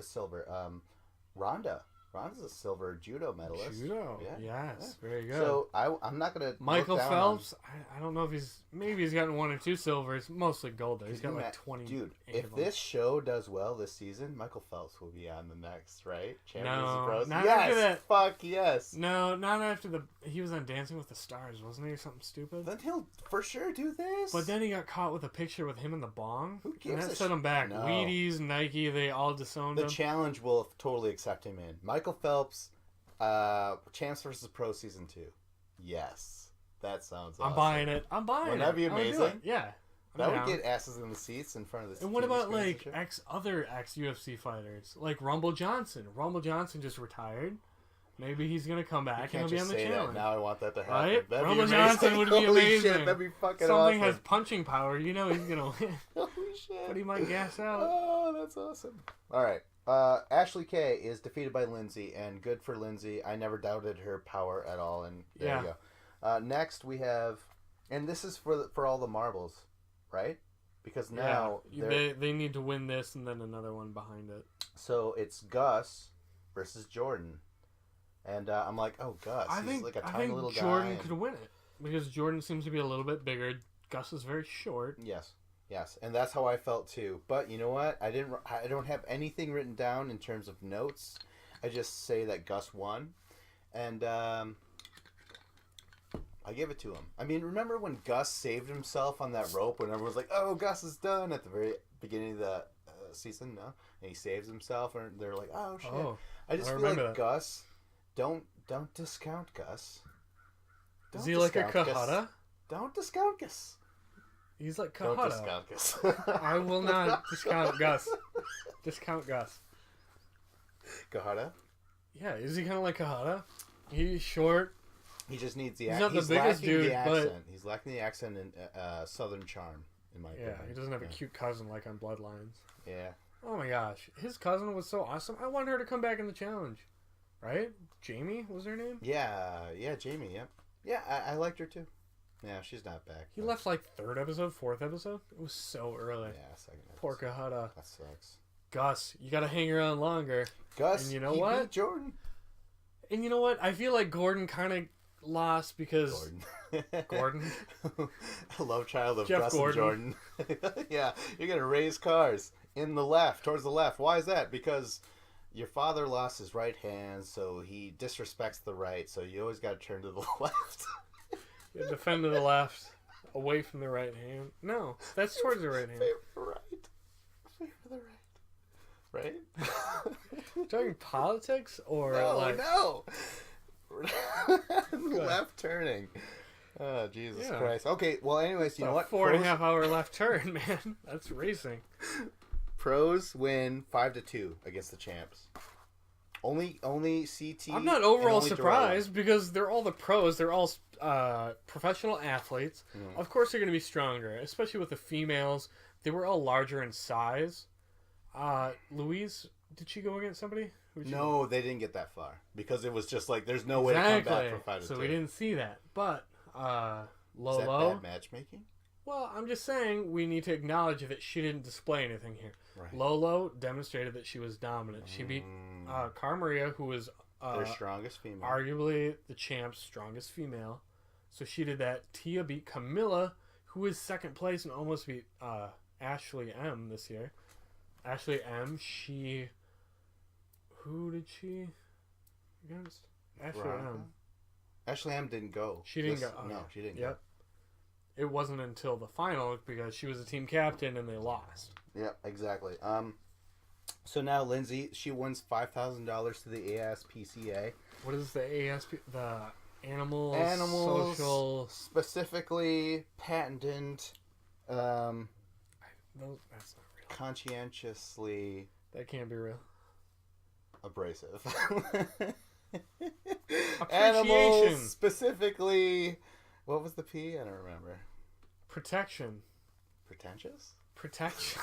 Rhonda. Rhonda's a silver judo medalist. Judo, yes, very good. So I'm not gonna. Michael Phelps. I don't know if he's gotten one or two silvers. Mostly gold though. He's got 20. Dude, if this show does well this season, Michael Phelps will be on the next, right? Champions of Pros. Not after that. Fuck yes. No, not after he was on Dancing with the Stars, wasn't he, or something stupid? Then he'll for sure do this. But then he got caught with a picture with him and the bong. Who gives and that set him back. No. Wheaties, Nike, they all disowned him. The challenge will totally accept him in. Michael Phelps, Champs vs. Pro Season 2. Yes. That sounds awesome. I'm buying it. Wouldn't that be amazing? Yeah. That would get asses in the seats in front of the. And what about other ex UFC fighters like Rumble Johnson? Rumble Johnson just retired. Maybe he's gonna come back and he'll be on the challenge. Now I want that to happen. Right? That'd Rumble Johnson would be amazing. Shit, that'd be fucking Something awesome. has punching power. He's gonna win. Holy shit! But he might gas out. Oh, that's awesome. All right, Ashley K is defeated by Lindsay, and good for Lindsay. I never doubted her power at all, and there you go. Next we have, and this is for all the marbles, right? Because now they need to win this and then another one behind it. So it's Gus versus Jordan, and I'm like, oh, Gus, he's like a tiny little guy. Jordan could win it because Jordan seems to be a little bit bigger. Gus is very short. Yes, and that's how I felt too. But you know what? I don't have anything written down in terms of notes. I just say that Gus won, and I give it to him. I mean, remember when Gus saved himself on that rope when everyone was like, "Oh, Gus is done" at the very beginning of the season? No, and he saves himself, and they're like, "Oh shit!" I just feel like that. Gus, don't discount Gus. Is he like a Kahada? Don't discount Gus. He's like Kahada. Don't discount Gus. I will not discount Gus. Discount Gus. Kahada? Yeah, is he kind of like Kahada? He's short. He just needs the accent. He's not the biggest dude, but... He's lacking the accent and southern charm, in my opinion. Yeah, he doesn't have a cute cousin like on Bloodlines. Yeah. Oh my gosh. His cousin was so awesome. I want her to come back in the challenge. Right? Jamie was her name? Yeah, Jamie, yep. Yeah, I liked her too. Yeah, she's not back. He left like third episode, fourth episode. It was so early. Yeah, second episode. Poor Kahada. That sucks. Gus, you gotta hang around longer. Gus, and you know what? Beat Jordan. And you know what? I feel like Gordon kind of lost because... Gordon? A love child of Jeff Gus Gordon. and Jordan. Yeah, you're gonna raise cars in the left, towards the left. Why is that? Because your father lost his right hand, so he disrespects the right, so you always gotta turn to the left. You defend to the left, away from the right hand. No, that's towards the right hand. Favor the right. Right? Talking politics or No. Left turning. Oh, Jesus Christ. Okay, well, anyways, you know what? 4.5 hour left turn, man. That's racing. Pros win 5-2 against the champs. Only CT. I'm not overall surprised because they're all the pros. They're all professional athletes. Mm. Of course, they're going to be stronger, especially with the females. They were all larger in size. Louise, did she go against somebody? No, they didn't get that far because it was just like there's no way to come back from 5-2. So we didn't see that. But Lolo. Is that bad matchmaking? Well, I'm just saying we need to acknowledge that she didn't display anything here. Right. Lolo demonstrated that she was dominant. She beat Cara Maria, who was their strongest female, arguably the champ's strongest female. So she did that. Tia beat Camilla, who is second place and almost beat Ashley M this year. Ashley M. Who did she against? Ashley M. Ashley M didn't go. She didn't go. Okay. No, she didn't go. It wasn't until the final because she was a team captain and they lost. Yep, exactly. So now Lindsay, she wins $5,000 to the ASPCA. What is the ASP? The Animal Social... Specifically patented... that's not real. Conscientiously... That can't be real. Abrasive. Appreciation. Animals specifically... What was the P? I don't remember. Protection. Pretentious? Protection.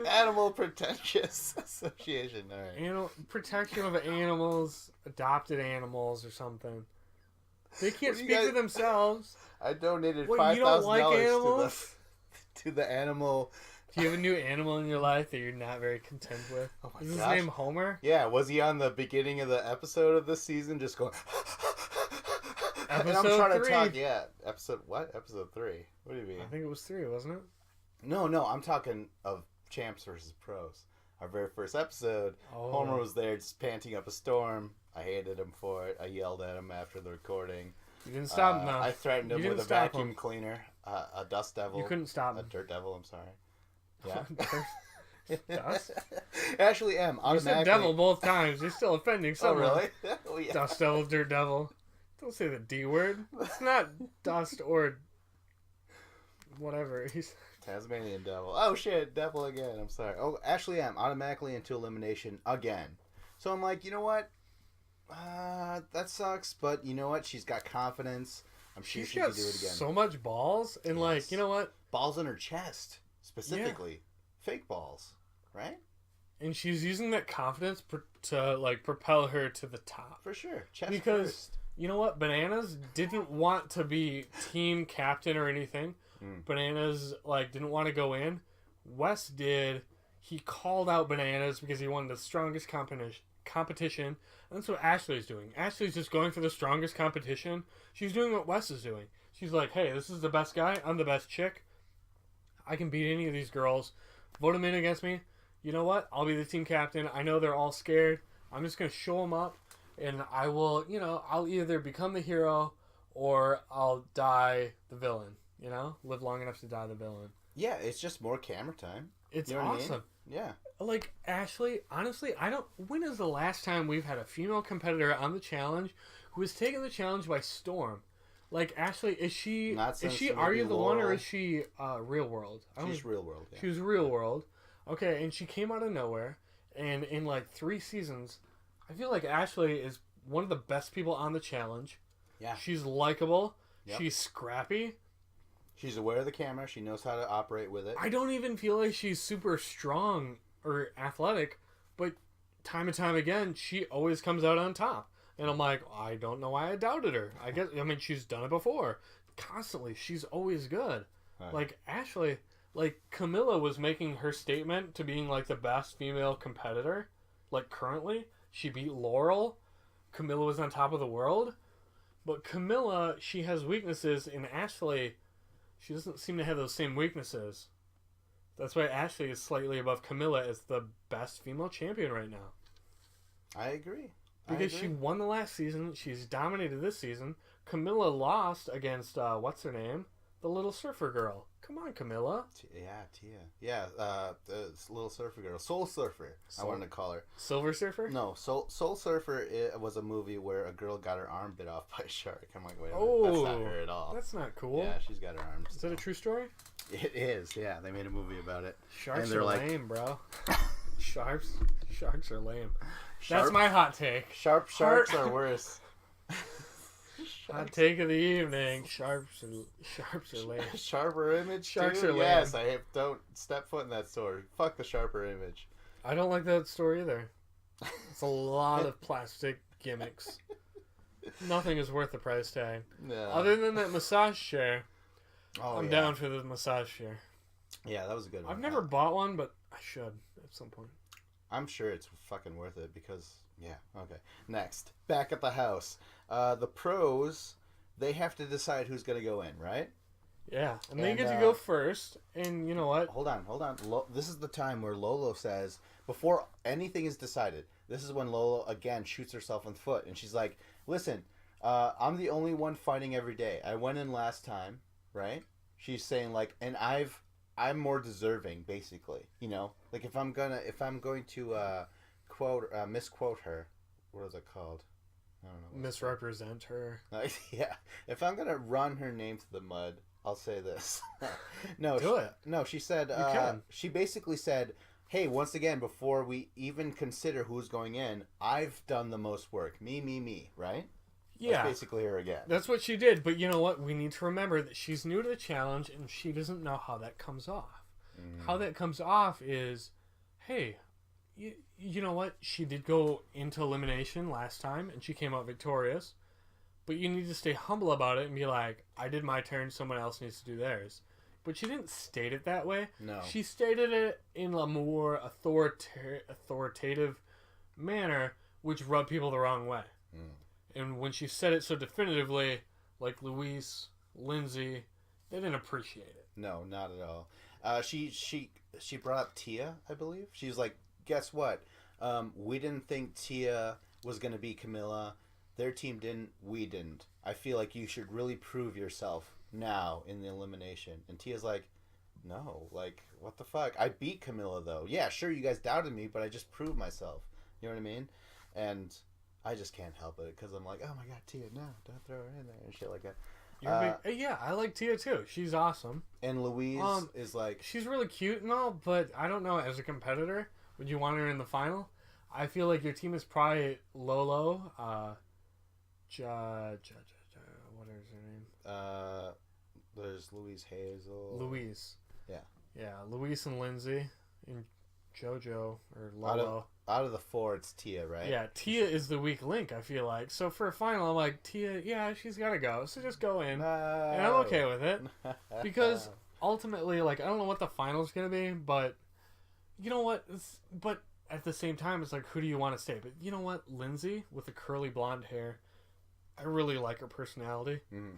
Animal Pretentious Association. All right. Protection of animals, adopted animals, or something. They can't speak for themselves. I donated $5,000 you don't like animals? to the animal. Do you have a new animal in your life that you're not very content with? Oh my Is his name Homer? Yeah. Was he on the beginning of the episode of this season just going... Episode and I'm trying 3. to talk, episode what? Episode 3. What do you mean? I think it was 3, wasn't it? No, I'm talking of champs versus pros. Our very first episode, Homer was there just panting up a storm. I hated him for it. I yelled at him after the recording. You didn't stop him, though. I threatened him with a vacuum cleaner, a dust devil. You couldn't stop him. A dirt devil, I'm sorry. Yeah. Dust? Ashley M. You said devil both times. You're still offending someone. Oh, really? Oh, yeah. Dust devil, dirt devil. Don't say the D word. It's not dust or whatever. He's Tasmanian devil. Oh shit, devil again. I'm sorry. Oh, Ashley M. automatically into elimination again. So I'm like, you know what? That sucks. But you know what? She's got confidence. I'm sure she can do it again. So much balls and like, you know what? Balls in her chest specifically. Yeah. Fake balls, right? And she's using that confidence to like propel her to the top. For sure. Chest because first. You know what? Bananas didn't want to be team captain or anything. Bananas like didn't want to go in. Wes did. He called out Bananas because he wanted the strongest competition. And that's what Ashley's doing. Ashley's just going for the strongest competition. She's doing what Wes is doing. She's like, hey, this is the best guy. I'm the best chick. I can beat any of these girls. Vote them in against me. You know what? I'll be the team captain. I know they're all scared. I'm just going to show them up. And I will, I'll either become the hero or I'll die the villain. Live long enough to die the villain. Yeah, it's just more camera time. It's awesome. I mean? Yeah. Like, Ashley, honestly, when is the last time we've had a female competitor on the challenge who has taken the challenge by storm? Like, Ashley, is she Are You the One, or is she Real World? She's Real World, yeah. She was Real World. Okay, and she came out of nowhere, and in like 3 seasons, I feel like Ashley is one of the best people on the challenge. Yeah. She's likable. Yep. She's scrappy. She's aware of the camera. She knows how to operate with it. I don't even feel like she's super strong or athletic, but time and time again, she always comes out on top. And I'm like, I don't know why I doubted her. I mean, she's done it before. Constantly. She's always good. Right. Like, Ashley, like, Camilla was making her statement to being, like, the best female competitor. Like, currently. She beat Laurel. Camilla was on top of the world. But Camilla, she has weaknesses, and Ashley, she doesn't seem to have those same weaknesses. That's why Ashley is slightly above Camilla as the best female champion right now. I agree. Because she won the last season. She's dominated this season. Camilla lost against, what's her name? The little surfer girl. Come on, Camilla. Tia. Yeah, the little surfer girl. Soul Surfer, I wanted to call her. Silver Surfer? No, Soul Surfer was a movie where a girl got her arm bit off by a shark. I'm like, wait a minute, that's not her at all. That's not cool. Yeah, she's got her arm. Is that a true story? It is, yeah. They made a movie about it. Sharks are lame, bro. Sharks are lame. That's my hot take. Sharks are worse. Hot take of the evening. Sharps are lame. Sharper Image. Sharks too? are lame. Yes, don't step foot in that store. Fuck the Sharper Image. I don't like that story either. It's a lot of plastic gimmicks. Nothing is worth the price tag. No. Other than that massage chair. I'm down for the massage chair. Yeah, that was a good one. I've never bought one, but I should at some point. I'm sure it's fucking worth it because, yeah, okay. Next, back at the house. The pros, they have to decide who's going to go in, right? Yeah, and they get to go first, and you know what? Hold on. This is the time where Lolo says, before anything is decided, this is when Lolo, again, shoots herself in the foot, and she's like, listen, I'm the only one fighting every day. I went in last time, right? She's saying, like, and I'm more deserving, basically, like if I'm going to misquote her, what is it called? I don't know. Misrepresent her. Yeah, if I'm gonna run her name to the mud, I'll say this. No, she said. She basically said, "Hey, once again, before we even consider who's going in, I've done the most work. Me, right?" Yeah, that's basically her again. That's what she did. But you know what? We need to remember that she's new to the challenge, and she doesn't know how that comes off. How that comes off is, hey, you know what? She did go into elimination last time, and she came out victorious. But you need to stay humble about it and be like, I did my turn, someone else needs to do theirs. But she didn't state it that way. No. She stated it in a more authoritative manner, which rubbed people the wrong way. And when she said it so definitively, like Luis, Lindsay, they didn't appreciate it. No, not at all. She brought up Tia, I believe. She was like, guess what? We didn't think Tia was going to be Camilla. Their team didn't. We didn't. I feel like you should really prove yourself now in the elimination. And Tia's like, no, like, what the fuck? I beat Camilla, though. Yeah, sure, you guys doubted me, but I just proved myself. You know what I mean? And I just can't help it because I'm like, oh my god, Tia, no, don't throw her in there and shit like that. Yeah, I like Tia too. She's awesome. And Louise is like... She's really cute and all, but I don't know, as a competitor, would you want her in the final? I feel like your team is probably Lolo, what is her name? There's Louise Hazel. Louise. Yeah. Yeah, Louise and Lindsay. And JoJo or Out Lolo. of the 4, it's Tia, right? Yeah, Tia is the weak link, I feel like. So for a final, I'm like, Tia, yeah, she's got to go. So just go in. No. And I'm okay with it. Because ultimately, like, I don't know what the final's going to be, but you know what? But at the same time, it's like, who do you want to stay? But you know what? Lindsay, with the curly blonde hair, I really like her personality. Mm.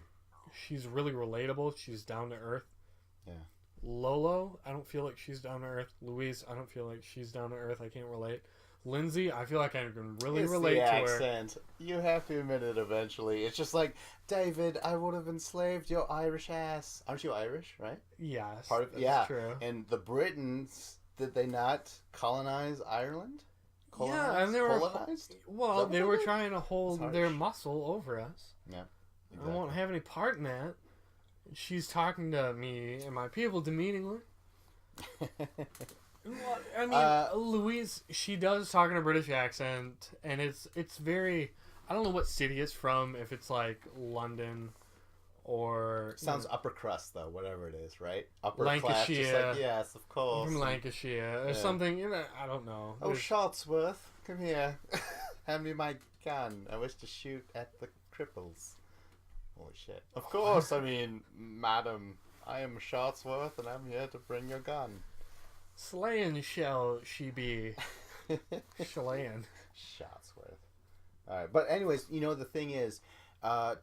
She's really relatable. She's down to earth. Yeah. Lolo, I don't feel like she's down to earth. Louise, I don't feel like she's down to earth. I can't relate. Lindsay, I feel like I can really relate to her. Accent. You have to admit it eventually. It's just like, David, I would have enslaved your Irish ass. Aren't you Irish, right? Yes, That's true. And the Britons, did they not colonize Ireland? Yeah, and they were colonized? Well, they were trying to hold their muscle over us. Yeah. Exactly. I won't have any part in that. She's talking to me and my people demeaningly. Well, I mean, Louise, she does talk in a British accent, and it's very. I don't know what city it's from. If it's like London, or sounds upper crust though, whatever it is, right? Upper Lancashire. class, just like, yes, of course. From Lancashire or something. You know, I don't know. Oh, Shortsworth, come here. Hand me my gun. I wish to shoot at the cripples. Holy shit! Of course, I mean, madam, I am Shortsworth, and I'm here to bring your gun. Slaying shall she be. Slaying. Shotsworth. Alright, but anyways, you know, the thing is,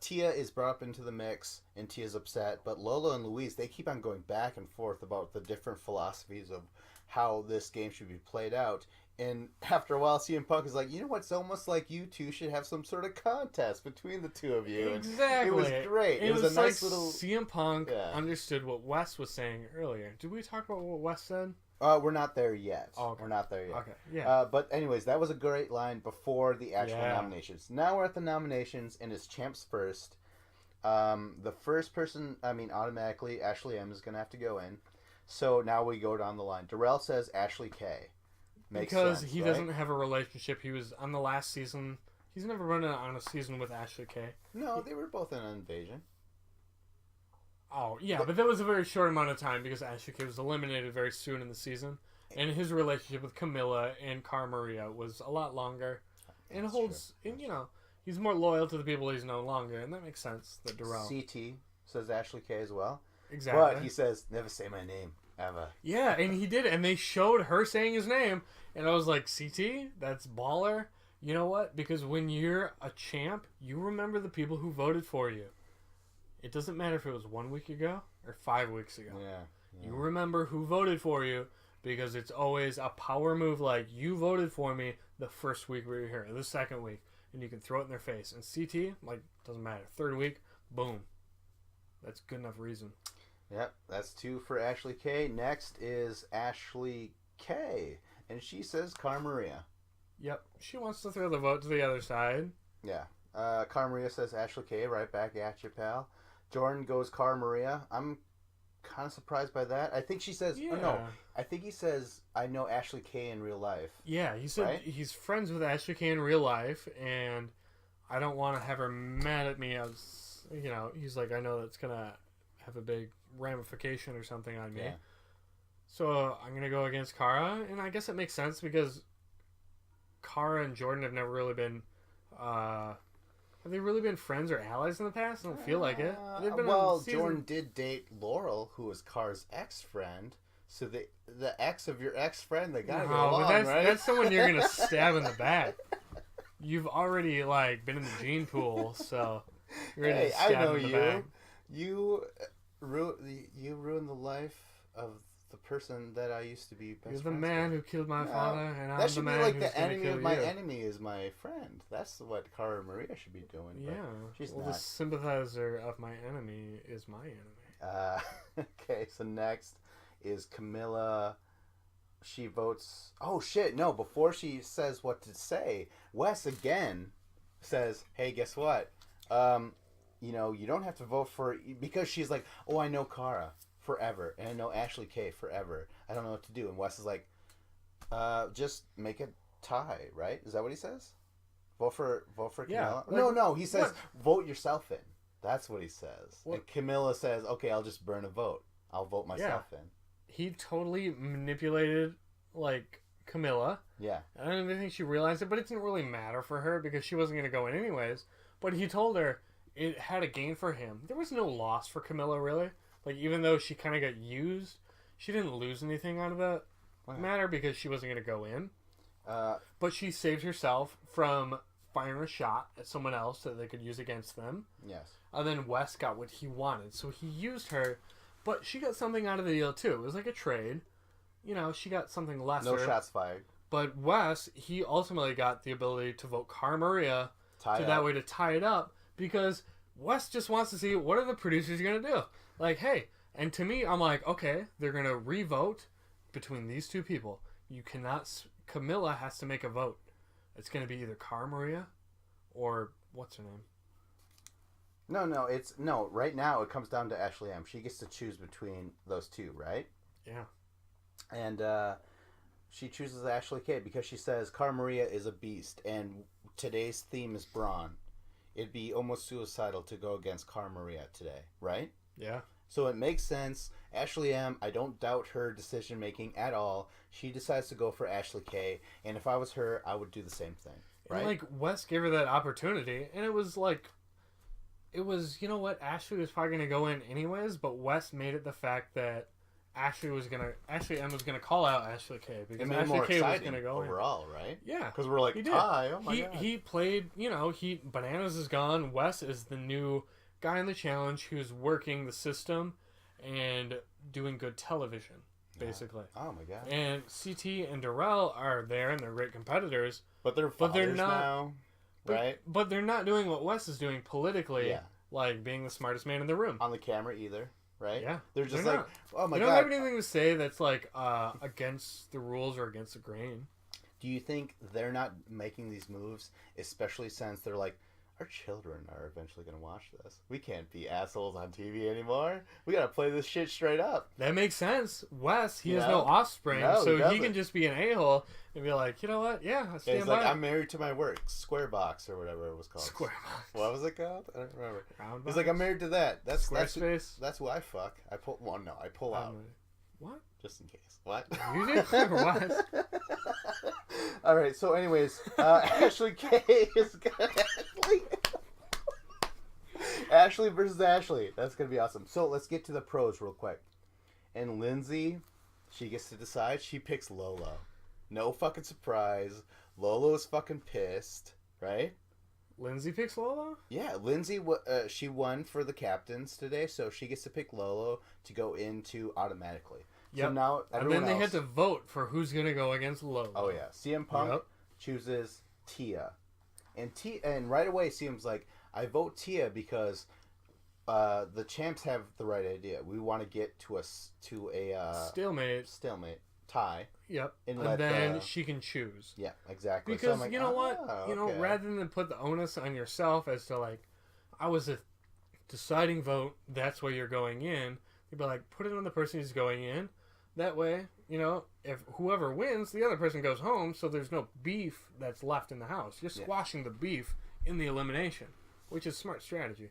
Tia is brought up into the mix, and Tia's upset, but Lola and Louise, they keep on going back and forth about the different philosophies of how this game should be played out. And after a while, CM Punk is like, you know what, it's almost like you two should have some sort of contest between the two of you. Exactly. And it was great. It was a nice like little... CM Punk understood what Wes was saying earlier. Did we talk about what Wes said? We're not there yet. Oh, okay. We're not there yet. Okay, yeah. But anyways, that was a great line before the actual nominations. Now we're at the nominations, and it's champs first. The first person, I mean, automatically, Ashley M is going to have to go in. So now we go down the line. Darrell says Ashley K. Makes because sense, he right? doesn't have a relationship. He was on the last season. He's never run on a season with Ashley K. No, they were both in Invasion. Oh, yeah, but that was a very short amount of time because Ashley K was eliminated very soon in the season. And his relationship with Camilla and Cara Maria was a lot longer. And holds, and, you know, he's more loyal to the people he's known longer, and that makes sense, that Darrell. CT says Ashley K as well. Exactly. But he says, never say my name, ever. Yeah, and he did, and they showed her saying his name, and I was like, CT, that's baller. You know what? Because when you're a champ, you remember the people who voted for you. It doesn't matter if it was 1 week ago or 5 weeks ago. Yeah. You remember who voted for you because it's always a power move like, you voted for me the first week we were here, or the second week, and you can throw it in their face. And CT, like, doesn't matter. Third week, boom. That's good enough reason. Yep, that's 2 for Ashley K. Next is Ashley K. And she says Cara Maria. Yep. She wants to throw the vote to the other side. Yeah. Cara Maria says Ashley K. Right back at you, pal. Jordan goes Cara Maria. I'm kind of surprised by that. I think she says... Yeah. Oh, no. I think he says, I know Ashley K. in real life. Yeah, he said he's friends with Ashley K. in real life, and I don't want to have her mad at me as... You know, he's like, I know that's going to have a big ramification or something on me. Yeah. So I'm going to go against Cara, and I guess it makes sense because Cara and Jordan have never really been... have they really been friends or allies in the past? I don't feel like it. Well, Jordan did date Laurel, who was Cara's ex-friend. So the ex of your ex-friend, they gotta go along, but right? that's someone you're going to stab in the back. You've already, like, been in the gene pool, so... You're ready to stab I know in the you. back. You ruined the life of the person that I used to be best You're the friends man with. who killed my father, and I'm that the should man be like who's the going to enemy kill of my you. enemy is my friend. That's what Cara Maria should be doing. Yeah. She's well, not. the sympathizer of my enemy is my enemy. Okay, so next is Camilla. She votes... Oh, shit, no. Before she says what to say, Wes again says, hey, guess what? You know, you don't have to vote for... Because she's like, oh, I know Cara forever, and I know Ashley K forever. I don't know what to do. And Wes is like, just make a tie, right? Is that what he says? Vote for Camilla? Like, no, he says, vote yourself in. That's what he says. What? And Camilla says, okay, I'll just burn a vote. I'll vote myself in. He totally manipulated like Camilla. Yeah. I don't even think she realized it, but it didn't really matter for her because she wasn't going to go in anyways. But he told her it had a gain for him. There was no loss for Camilla, really. Like, even though she kind of got used, she didn't lose anything out of that matter because she wasn't going to go in. But she saved herself from firing a shot at someone else that they could use against them. Yes. And then Wes got what he wanted. So he used her, but she got something out of the deal, too. It was like a trade. You know, she got something lesser. No shots fired. But Wes, he ultimately got the ability to vote Cara Maria that way to tie it up because Wes just wants to see what are the producers going to do. Like, hey, and to me, I'm like, okay, they're going to re-vote between these two people. You cannot... Camilla has to make a vote. It's going to be either Cara Maria or what's her name? No, right now it comes down to Ashley M. She gets to choose between those two, right? Yeah. And she chooses Ashley K because she says Cara Maria is a beast and today's theme is brawn. It'd be almost suicidal to go against Cara Maria today, right? Yeah. So it makes sense. Ashley M, I don't doubt her decision making at all. She decides to go for Ashley K, and if I was her, I would do the same thing. Right? And like Wes gave her that opportunity, and it was you know what, Ashley was probably gonna go in anyways, but Wes made it the fact that Ashley M was gonna call out Ashley K because Ashley K was gonna go overall, right? Yeah, because we're like tie. Oh my god. He played. You know, Bananas is gone. Wes is the new guy in the challenge who's working the system and doing good television, basically. Oh my god. And CT and Darrell are there and they're great competitors, but they're not now, right? But they're not doing what Wes is doing politically, like being the smartest man in the room on the camera either. Right? Yeah. They're just like, oh my god. They don't have anything to say that's like against the rules or against the grain. Do you think they're not making these moves, especially since they're like, our children are eventually going to watch this. We can't be assholes on TV anymore. We got to play this shit straight up. That makes sense. Wes, he has no offspring, so he can just be an a-hole and be like, you know what? Yeah, I stand by. Like, I'm married to my work. Square Box or whatever it was called. Square Box. What was it called? I don't remember. Round He's like, I'm married to that. Squarespace. That's who I fuck. I pull out. What? Just in case. What? You do? What? All right. So, anyways, Ashley K is gonna Ashley versus Ashley. That's gonna be awesome. So let's get to the pros real quick. And Lindsay, she gets to decide. She picks Lolo. No fucking surprise. Lolo is fucking pissed, right? Lindsay picks Lolo? Yeah, Lindsay, she won for the captains today, so she gets to pick Lolo to go into automatically. Yep. So now and then they had to vote for who's going to go against Lolo. Oh, yeah. CM Punk chooses Tia. And right away, CM's like, I vote Tia because the champs have the right idea. We want to get to a stalemate. Tie. Yep. And then she can choose. Yeah, exactly. Because so like, you know what? You know, rather than put the onus on yourself as to like, I was a deciding vote, that's why you're going in. You'd be like, put it on the person who's going in. That way, you know, if whoever wins, the other person goes home, so there's no beef that's left in the house. You're squashing the beef in the elimination, which is smart strategy.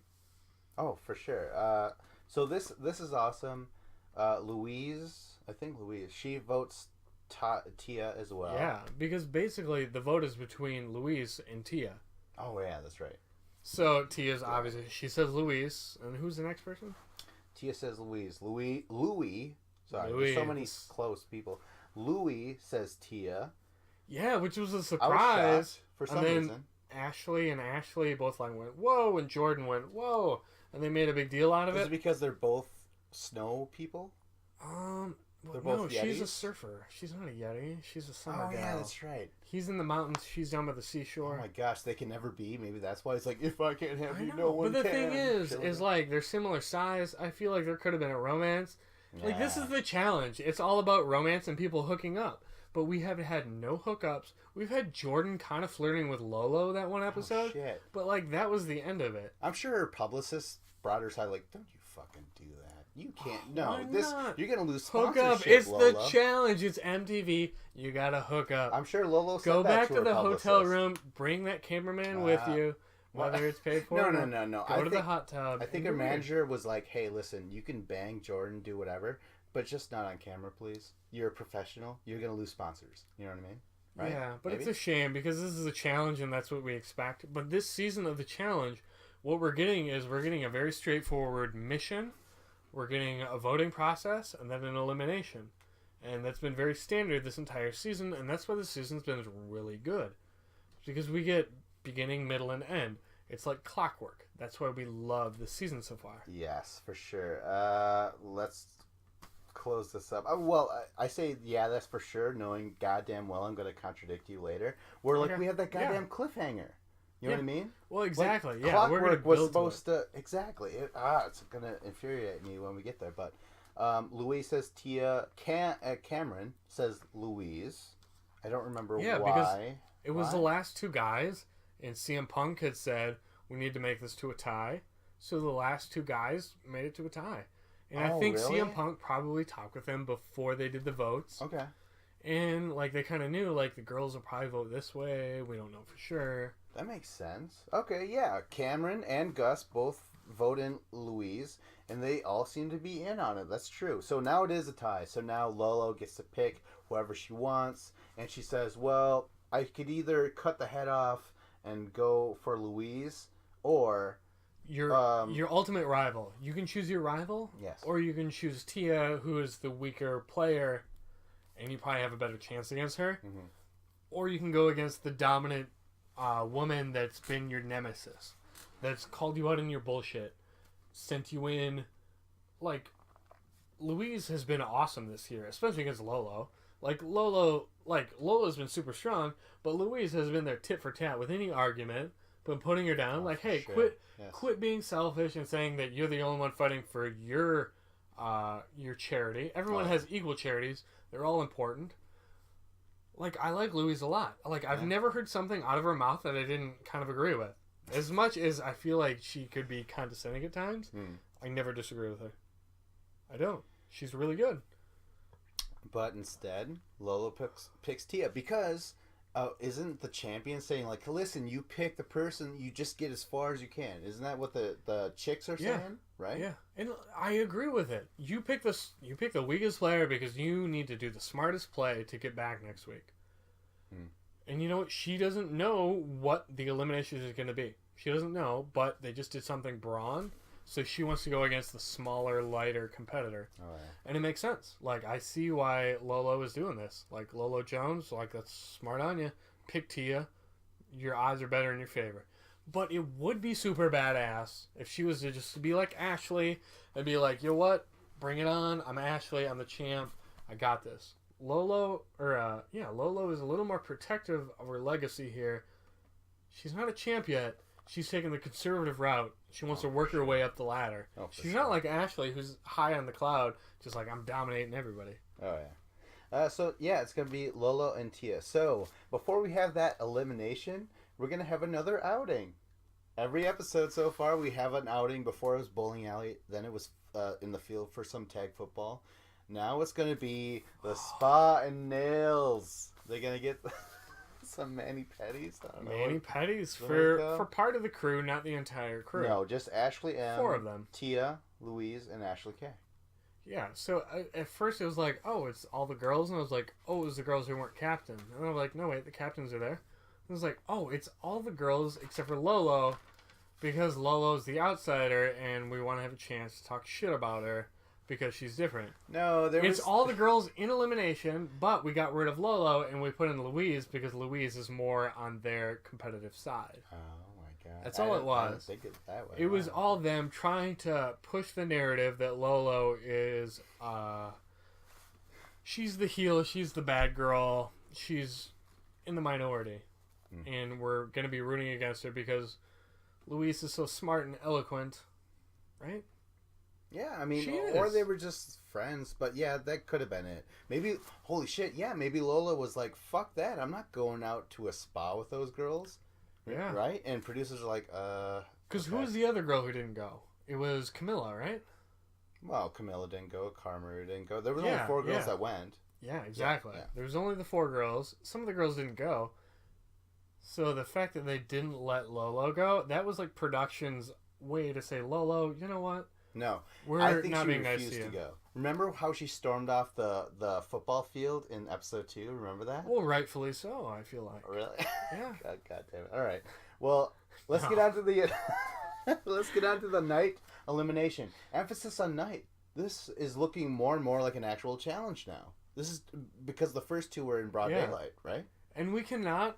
Oh, for sure. So this is awesome. Louise, she votes Tia as well. Yeah, because basically the vote is between Louise and Tia. Oh, yeah, that's right. So Tia's obviously, she says Louise, and who's the next person? Tia says Louise. Louis. Sorry, there's so many close people. Louis says Tia. Yeah, which was a surprise. I was shocked for some reason. Ashley and Ashley both went, whoa, and Jordan went, whoa. And they made a big deal out of it. Is it because they're both snow people? They're both Yetis? She's a surfer. She's not a Yeti. She's a summer gal. Oh, yeah, that's right. He's in the mountains. She's down by the seashore. Oh, my gosh. They can never be. Maybe that's why it's like, if I can't have you, no one can. But the thing is like, they're similar size. I feel like there could have been a romance. Like, this is the challenge. It's all about romance and people hooking up. But we have had no hookups. We've had Jordan kind of flirting with Lolo that one episode. Oh, shit. But, like, that was the end of it. I'm sure her publicist brought her side, like, don't you fucking do that. You can't. You're going to lose sponsorship, hook up. It's Lolo. the challenge. It's MTV. You got to hook up. I'm sure Lolo said Go that back to to her the publicist. hotel room. Bring that cameraman with you. Whether it's paid for No. Go to the hot tub. I think her manager was like, hey, listen, you can bang Jordan, do whatever. but just not on camera, please. You're a professional. You're going to lose sponsors. You know what I mean? Right? Yeah, but Maybe? it's a shame because this is a challenge and that's what we expect. But this season of the challenge, what we're getting is we're getting a very straightforward mission. We're getting a voting process and then an elimination. And that's been very standard this entire season, and that's why the season's been really good. Because we get beginning, middle, and end. It's like clockwork. That's why we love the season so far. Yes, for sure. Let's close this up. I say, yeah, that's for sure, knowing goddamn well I'm going to contradict you later. We're like, we have that goddamn cliffhanger. You know what I mean? Well, exactly. Like, yeah, Clockwork was supposed to... Exactly. It's going to infuriate me when we get there. But Louise says Tia. Cameron says Louise. I don't remember why. Because it was the last two guys, and CM Punk had said, we need to make this to a tie. So the last two guys made it to a tie. And I think really? CM Punk probably talked with them before they did the votes. Okay. And, like, they kind of knew, like, the girls will probably vote this way. We don't know for sure. That makes sense. Okay, yeah. Cameron and Gus both vote in Louise, and they all seem to be in on it. That's true. So now it is a tie. So now Lolo gets to pick whoever she wants, and she says, well, I could either cut the head off and go for Louise, or... Your ultimate rival. You can choose your rival, yes, or you can choose Tia, who is the weaker player, and you probably have a better chance against her. Mm-hmm. Or you can go against the dominant woman that's been your nemesis, that's called you out in your bullshit, sent you in. Like, Louise has been awesome this year, especially against Lolo. Lolo's been super strong, but Louise has been there tit for tat with any argument, been putting her down. Hey, quit being selfish and saying that you're the only one fighting for your charity. Everyone has equal charities. They're all important. I like Louise a lot. I've never heard something out of her mouth that I didn't kind of agree with. As much as I feel like she could be condescending at times, I never disagree with her. I don't. She's really good. But instead, Lolo picks Tia because isn't the champion saying, like, listen, you pick the person, you just get as far as you can. Isn't that what the chicks are saying? Right? Yeah. And I agree with it. You pick the weakest player because you need to do the smartest play to get back next week. And you know what? She doesn't know what the elimination is going to be. She doesn't know, but they just did something brawn. So she wants to go against the smaller, lighter competitor. Oh, yeah. And it makes sense. I see why Lolo is doing this. Lolo Jones, that's smart on you. Pick Tia. Your odds are better in your favor. But it would be super badass if she was to just be like Ashley and be like, you know what? Bring it on. I'm Ashley. I'm the champ. I got this. Lolo is a little more protective of her legacy here. She's not a champ yet. She's taking the conservative route. She wants to work her way up the ladder. She's not like Ashley, who's high on the cloud, just like, I'm dominating everybody. Oh, yeah. It's going to be Lolo and Tia. So, before we have that elimination, we're going to have another outing. Every episode so far, we have an outing. Before it was bowling alley, then it was in the field for some tag football. Now it's going to be the spa and nails. They're going to get... some mani-pedis. Mani-pedis for part of the crew, not the entire crew. No, just Ashley M. 4 of them. Tia, Louise, and Ashley K. Yeah, so at first it was like, oh, it's all the girls. And I was like, oh, it was the girls who weren't captain. And I was like, no, wait, the captains are there. And I was like, oh, it's all the girls except for Lolo, because Lolo's the outsider and we want to have a chance to talk shit about her. Because she's different. No, it's all the girls in elimination, but we got rid of Lolo and we put in Louise because Louise is more on their competitive side. Oh my god. That's all it was. I didn't think it that way. It was all them trying to push the narrative that Lolo is she's the heel, she's the bad girl, she's in the minority. And we're gonna be rooting against her because Louise is so smart and eloquent. Right? Yeah, I mean, or they were just friends, but yeah, that could have been it. Maybe, holy shit, yeah, maybe Lola was like, fuck that, I'm not going out to a spa with those girls. Yeah. Right? And producers are like, Because who was the other girl who didn't go? It was Camilla, right? Well, Camilla didn't go, Carmer didn't go. There was only 4 girls that went. Yeah, exactly. Yeah. There was only the 4 girls. Some of the girls didn't go. So the fact that they didn't let Lolo go, that was like production's way to say, Lolo, you know what? No, I think she refused to go. Remember how she stormed off the football field in episode 2? Remember that? Well, rightfully so, I feel like. Really? Yeah. God damn it. All right. Well, let's get on to the let's get on to the night elimination. Emphasis on night. This is looking more and more like an actual challenge now. This is because the first 2 were in broad daylight, right? And we cannot.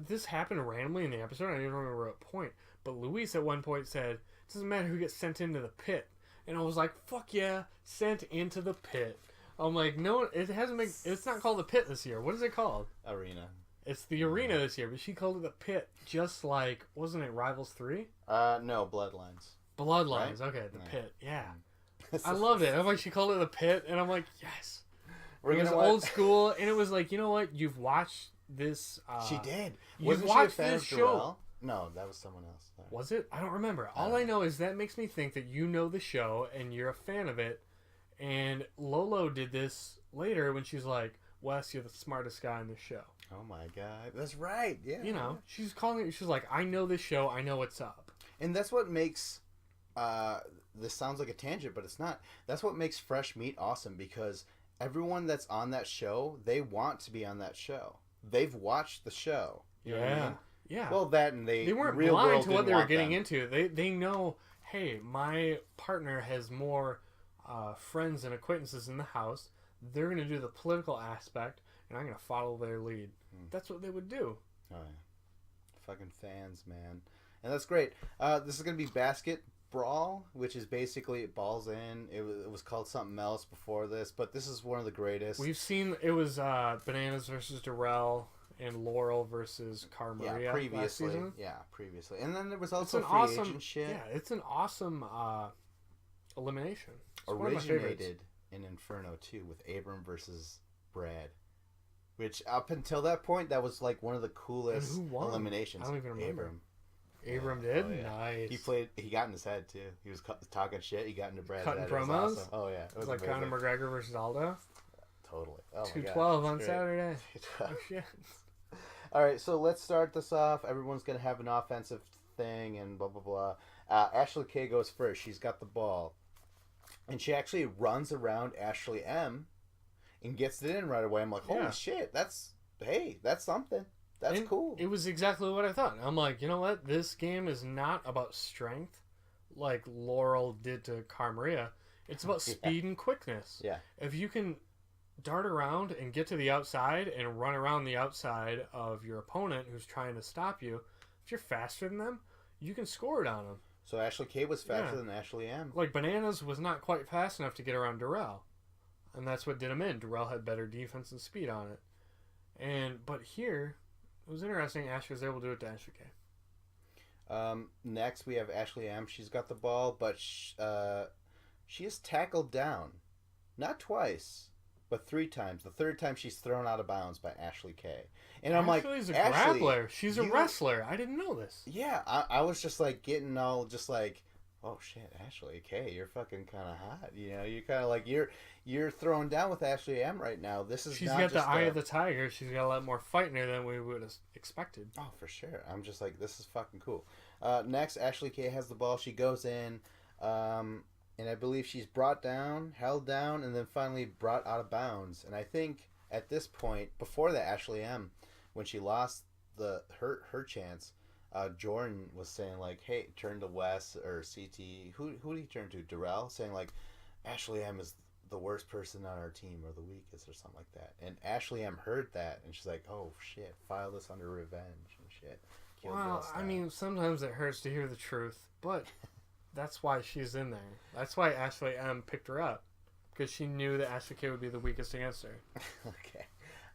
This happened randomly in the episode. I don't even remember what point. But Luis at one point said, "It doesn't matter who gets sent into the pit." And I was like, "Fuck yeah, sent into the pit." I'm like, no, it hasn't been. It's not called the pit this year. What is it called? Arena. It's the arena this year, but she called it the pit, just like wasn't it Rivals 3? No, Bloodlines. Bloodlines. Right? Okay, the pit. Yeah, I loved it. I'm like, she called it the pit, and I'm like, yes. It was old school, and it was like, you know what? You've watched this. She did. You've watched this show. No, that was someone else. Sorry. Was it? I don't remember. All I know is that makes me think that you know the show and you're a fan of it. And Lolo did this later when she's like, "Wes, you're the smartest guy in the show." Oh my god, that's right. Yeah, you know, she's calling it. She's like, "I know this show. I know what's up." And that's what makes. This sounds like a tangent, but it's not. That's what makes Fresh Meat awesome because everyone that's on that show, they want to be on that show. They've watched the show. You know what I mean? Yeah. Well, that and they weren't real blind world to what they were getting them. into. They know, hey, my partner has more friends and acquaintances in the house. They're going to do the political aspect, and I'm going to follow their lead. That's what they would do. Oh yeah, fucking fans, man, and that's great. This is going to be Basket Brawl, which is basically balls in. It was called something else before this, but this is one of the greatest. We've seen it was Bananas versus Darrell. And Laurel versus Carmaria. Yeah, previously. Last season. Yeah, previously. And then there was also free agent shit. Yeah, it's an awesome elimination. It's originated in Inferno 2 with Abram versus Brad. Which, up until that point, that was like one of the coolest eliminations. I don't even remember. Abram did? Oh, yeah. Nice. He got in his head, too. He was talking shit. He got into Brad's Cutting head. promos? Awesome. Oh, yeah. It was like amazing. Conor McGregor versus Aldo? Totally. Oh, 212 on Saturday. Oh, shit. All right, so let's start this off. Everyone's going to have an offensive thing and blah, blah, blah. Ashley K goes first. She's got the ball. And she actually runs around Ashley M and gets it in right away. I'm like, holy shit, that's something. That's cool. It was exactly what I thought. I'm like, you know what? This game is not about strength like Laurel did to Carmaria. It's about speed and quickness. Yeah. If you can dart around and get to the outside and run around the outside of your opponent who's trying to stop you, if you're faster than them, you can score it on them. So Ashley K was faster than Ashley M. Like Bananas was not quite fast enough to get around Darrell. And that's what did him in. Darrell had better defense and speed on it. But here, it was interesting. Ashley was able to do it to Ashley K. Next, we have Ashley M. She's got the ball, but she is tackled down. Not twice, but 3 times. The third time, she's thrown out of bounds by Ashley K. And I'm Ashley's like, a grappler. She's a wrestler. I didn't know this. Yeah, I was just like getting all just like, oh shit, Ashley K, you're fucking kind of hot. You know, you're kind of like you're throwing down with Ashley M right now. She's got the eye of the tiger. She's got a lot more fight in her than we would have expected. Oh, for sure. I'm just like, this is fucking cool. Next, Ashley K has the ball. She goes in, and I believe she's brought down, held down, and then finally brought out of bounds. And I think at this point, before that, Ashley M, when she lost her chance, Jordan was saying like, hey, turn to Wes or CT. Who did he turn to? Darrell, saying like, Ashley M is the worst person on our team or the weakest or something like that. And Ashley M heard that and she's like, oh shit, file this under revenge and shit. Well, I mean, sometimes it hurts to hear the truth, but that's why she's in there. That's why Ashley M picked her up, because she knew that Ashley K would be the weakest against her. Okay.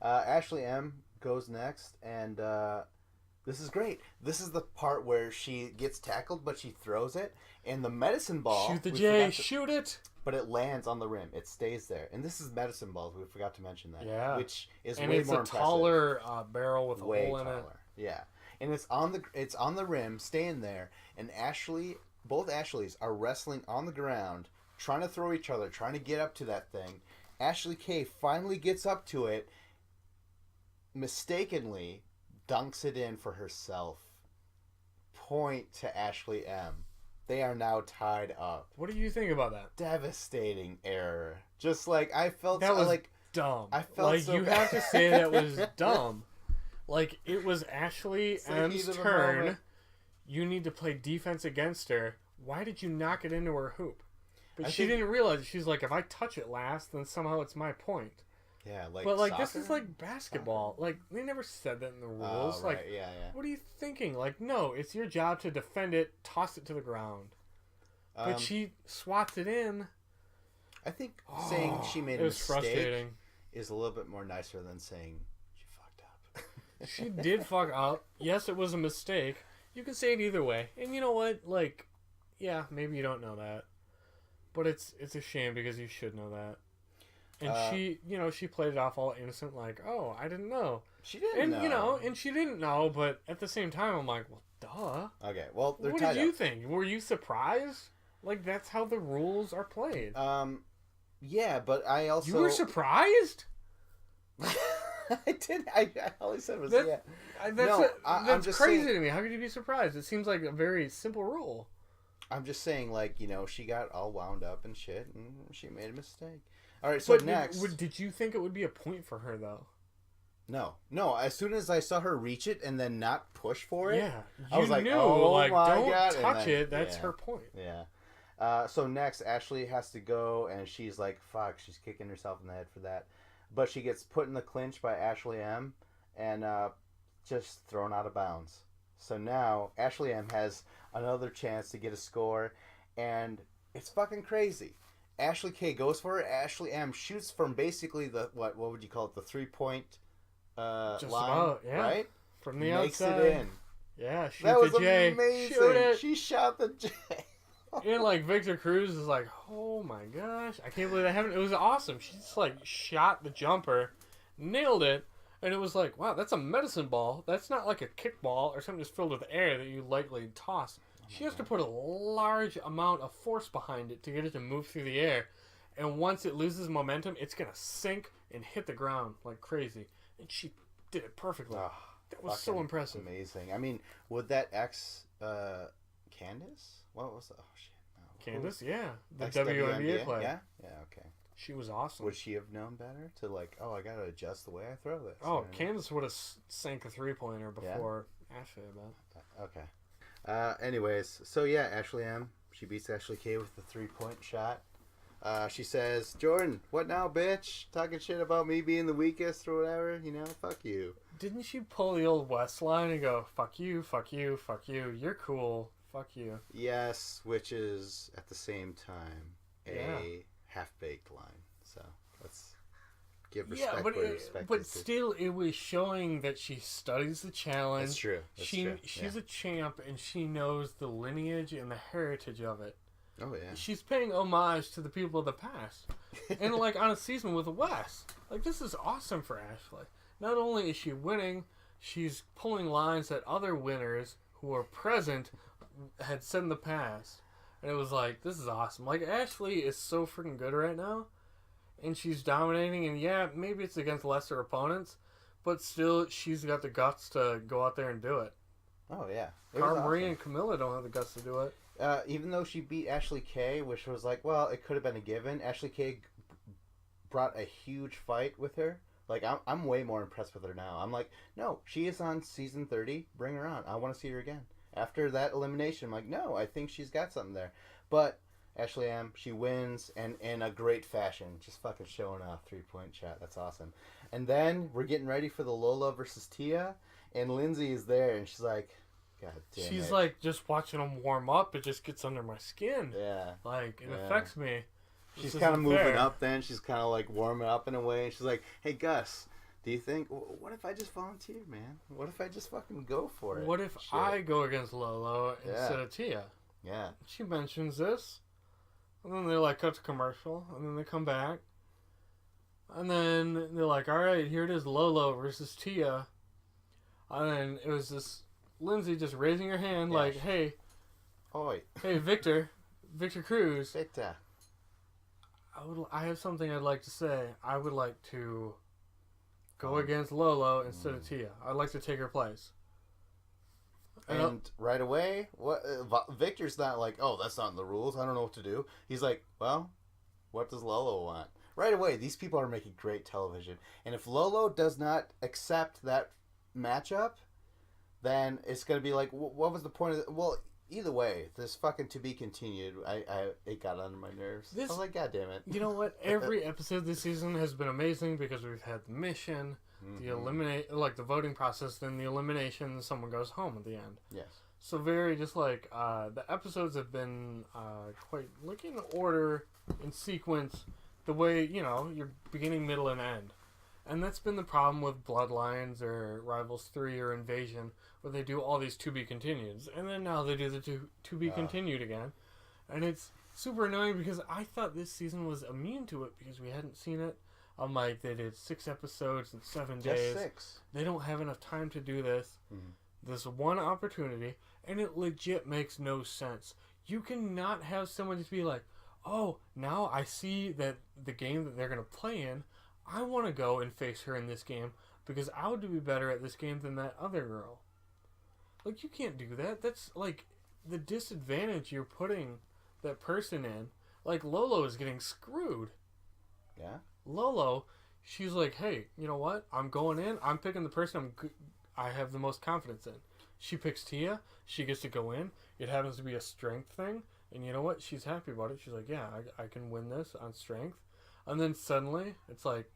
Ashley M goes next, and this is great. This is the part where she gets tackled, but she throws it, and the medicine ball... Shoot the J, shoot it! But it lands on the rim. It stays there. And this is medicine balls. We forgot to mention that. Yeah. Which is and way it's more a impressive. taller barrel with way a hole in taller. it. Yeah. And it's on the rim, staying there, and both Ashleys are wrestling on the ground, trying to throw each other, trying to get up to that thing. Ashley K finally gets up to it, mistakenly dunks it in for herself. Point to Ashley M. They are now tied up. What do you think about that? Devastating error. Just like I felt that was like dumb. I felt like so you bad. have to say that was dumb. Like it was Ashley M's turn. You need to play defense against her. Why did you knock it into her hoop? But she didn't realize. She's like, if I touch it last, then somehow it's my point. Yeah, like. But like soccer? this is like basketball. Like they never said that in the rules. Oh, right. Like, yeah. what are you thinking? Like, no, it's your job to defend it, toss it to the ground. But she swats it in. I think saying she made a mistake frustrating. is a little bit more nicer than saying she fucked up. She did fuck up. Yes, it was a mistake. You can say it either way. And you know what? Like, yeah, maybe you don't know that. But it's a shame because you should know that. And she played it off all innocent, like, oh, I didn't know. She didn't know. And and she didn't know, but at the same time, I'm like, well, duh. Okay, well, they're what tied did you up. think? Were you surprised? Like, that's how the rules are played. Yeah, but I also... You were surprised? I did. All I said was, yeah. That's I'm just crazy saying, to me. How could you be surprised? It seems like a very simple rule. I'm just saying, like, she got all wound up and shit, and she made a mistake. All right, so next... Did you think it would be a point for her, though? No. As soon as I saw her reach it and then not push for it, yeah, I was like, knew, oh like, my don't God. touch it. That's her point. Yeah. So next, Ashley has to go, and she's like, fuck, she's kicking herself in the head for that. But she gets put in the clinch by Ashley M. and just thrown out of bounds. So now, Ashley M. has another chance to get a score, and it's fucking crazy. Ashley K goes for it. Ashley M. shoots from basically the, what would you call it, the 3-point Just line, about, yeah. right? From the Makes outside. it in. Yeah, shoot That was the J. amazing. Shoot it. She shot the J. And like Victor Cruz is like, oh my gosh, I can't believe I haven't. It was awesome. She just like shot the jumper, nailed it, and it was like, wow, that's a medicine ball. That's not like a kickball or something just filled with air that you lightly toss. She has to put a large amount of force behind it to get it to move through the air, and once it loses momentum, it's gonna sink and hit the ground like crazy. And she did it perfectly. Oh, that was so impressive. Amazing. I mean, would that Candace? What was the... Oh, shit. No. Candace, yeah. The WNBA WNBA player. Yeah? Yeah, okay. She was awesome. Would she have known better to, like, oh, I gotta adjust the way I throw this? Oh, Candace would have sank a 3-pointer before Ashley, I bet. Okay. Anyways, so yeah, Ashley M. She beats Ashley K with the 3-point shot. She says, Jordan, what now, bitch? Talking shit about me being the weakest or whatever, fuck you. Didn't she pull the old West line and go, fuck you, fuck you, fuck you, you're cool, fuck you? Yes, which is, at the same time, a half-baked line. So, let's give respect where respect but is due. still, it was showing that she studies the challenge. That's true. She's a champ, and she knows the lineage and the heritage of it. Oh, yeah. She's paying homage to the people of the past. And, like, on a season with Wes. Like, this is awesome for Ashley. Not only is she winning, she's pulling lines that other winners who were present had said in the past. And it was like, this is awesome. Like, Ashley is so freaking good right now. And she's dominating. And, yeah, maybe it's against lesser opponents. But still, she's got the guts to go out there and do it. Oh, yeah. Cara Marie and Camilla don't have the guts to do it. Even though she beat Ashley K, which was like, well, it could have been a given. Ashley K brought a huge fight with her. Like, I'm way more impressed with her now. I'm like, no, she is on season 30. Bring her on. I want to see her again. After that elimination, I'm like, no, I think she's got something there. But Ashley M, she wins, and in a great fashion. Just fucking showing off 3-point shot. That's awesome. And then we're getting ready for the Lola versus Tia, and Lindsay is there, and she's like, God damn it. She's like, just watching them warm up, it just gets under my skin. Yeah. Like, it affects me. She's kind of moving up then. She's kind of like warming up in a way. And she's like, hey, Gus, do you think, what if I just volunteer, man? What if I just fucking go for it? What if I go against Lolo instead of Tia? Yeah. She mentions this. And then they like cut to commercial. And then they come back. And then they're like, all right, here it is, Lolo versus Tia. And then it was this Lindsay just raising her hand like, hey. Oi. Hey, Victor Cruz. Victor. I have something I'd like to say. I would like to go against Lolo instead of Tia. I'd like to take her place. And right away, Victor's not like, oh, that's not in the rules. I don't know what to do. He's like, well, what does Lolo want? Right away, these people are making great television. And if Lolo does not accept that matchup, then it's going to be like, what was the point of it? Well, either way, this fucking to be continued, it got under my nerves. I was like, God damn it. You know what? Every episode this season has been amazing because we've had the mission, the voting process, then the elimination, someone goes home at the end. Yes. So very just like, the episodes have been quite like in order, in sequence, the way, your beginning, middle, and end. And that's been the problem with Bloodlines or Rivals 3 or Invasion, where they do all these to-be-continueds. And then now they do the to-be-continued again. And it's super annoying because I thought this season was immune to it because we hadn't seen it. I'm like, they did 6 episodes in 7 days. Just 6. They don't have enough time to do this. Mm-hmm. This one opportunity, and it legit makes no sense. You cannot have someone just be like, oh, now I see that the game that they're going to play in, I want to go and face her in this game because I would be better at this game than that other girl. Like, you can't do that. That's, like, the disadvantage you're putting that person in. Like, Lolo is getting screwed. Yeah? Lolo, she's like, hey, you know what? I'm going in. I'm picking the person I have the most confidence in. She picks Tia. She gets to go in. It happens to be a strength thing. And you know what? She's happy about it. She's like, yeah, I can win this on strength. And then suddenly, it's like,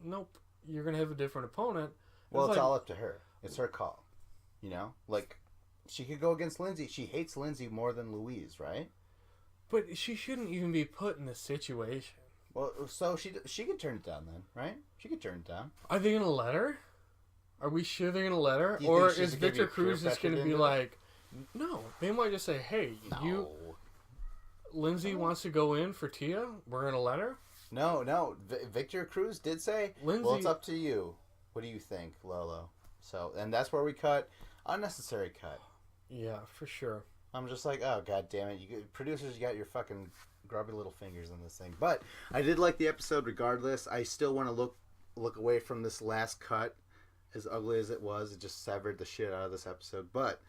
nope, you're going to have a different opponent. Well, it's all up to her. It's her call. You know? Like, she could go against Lindsay. She hates Lindsay more than Louise, right? But she shouldn't even be put in this situation. Well, so she could turn it down then, right? She could turn it down. Are they going to let her? Are we sure they're going to let her? Or is Victor Cruz just going to be like, no. They might just say, hey, Lindsay wants to go in for Tia. We're going to let her? No. Victor Cruz did say, Lindsay, well, it's up to you. What do you think, Lolo? So, and that's where we cut. Unnecessary cut. Yeah, for sure. I'm just like, oh, God damn it. Producers, you got your fucking grubby little fingers on this thing. But I did like the episode regardless. I still want to look away from this last cut. As ugly as it was, it just severed the shit out of this episode. But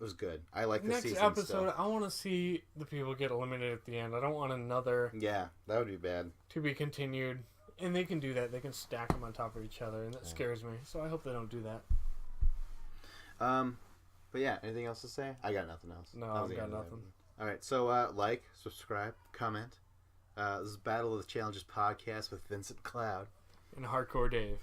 it was good. I like the season. Next episode, I want to see the people get eliminated at the end. I don't want another. Yeah, that would be bad. To be continued. And they can do that. They can stack them on top of each other, and that scares me. So I hope they don't do that. But yeah, anything else to say? I got nothing else. No, I've got nothing. All right, so like, subscribe, comment. This is Battle of the Challenges podcast with Vincent Cloud and Hardcore Dave.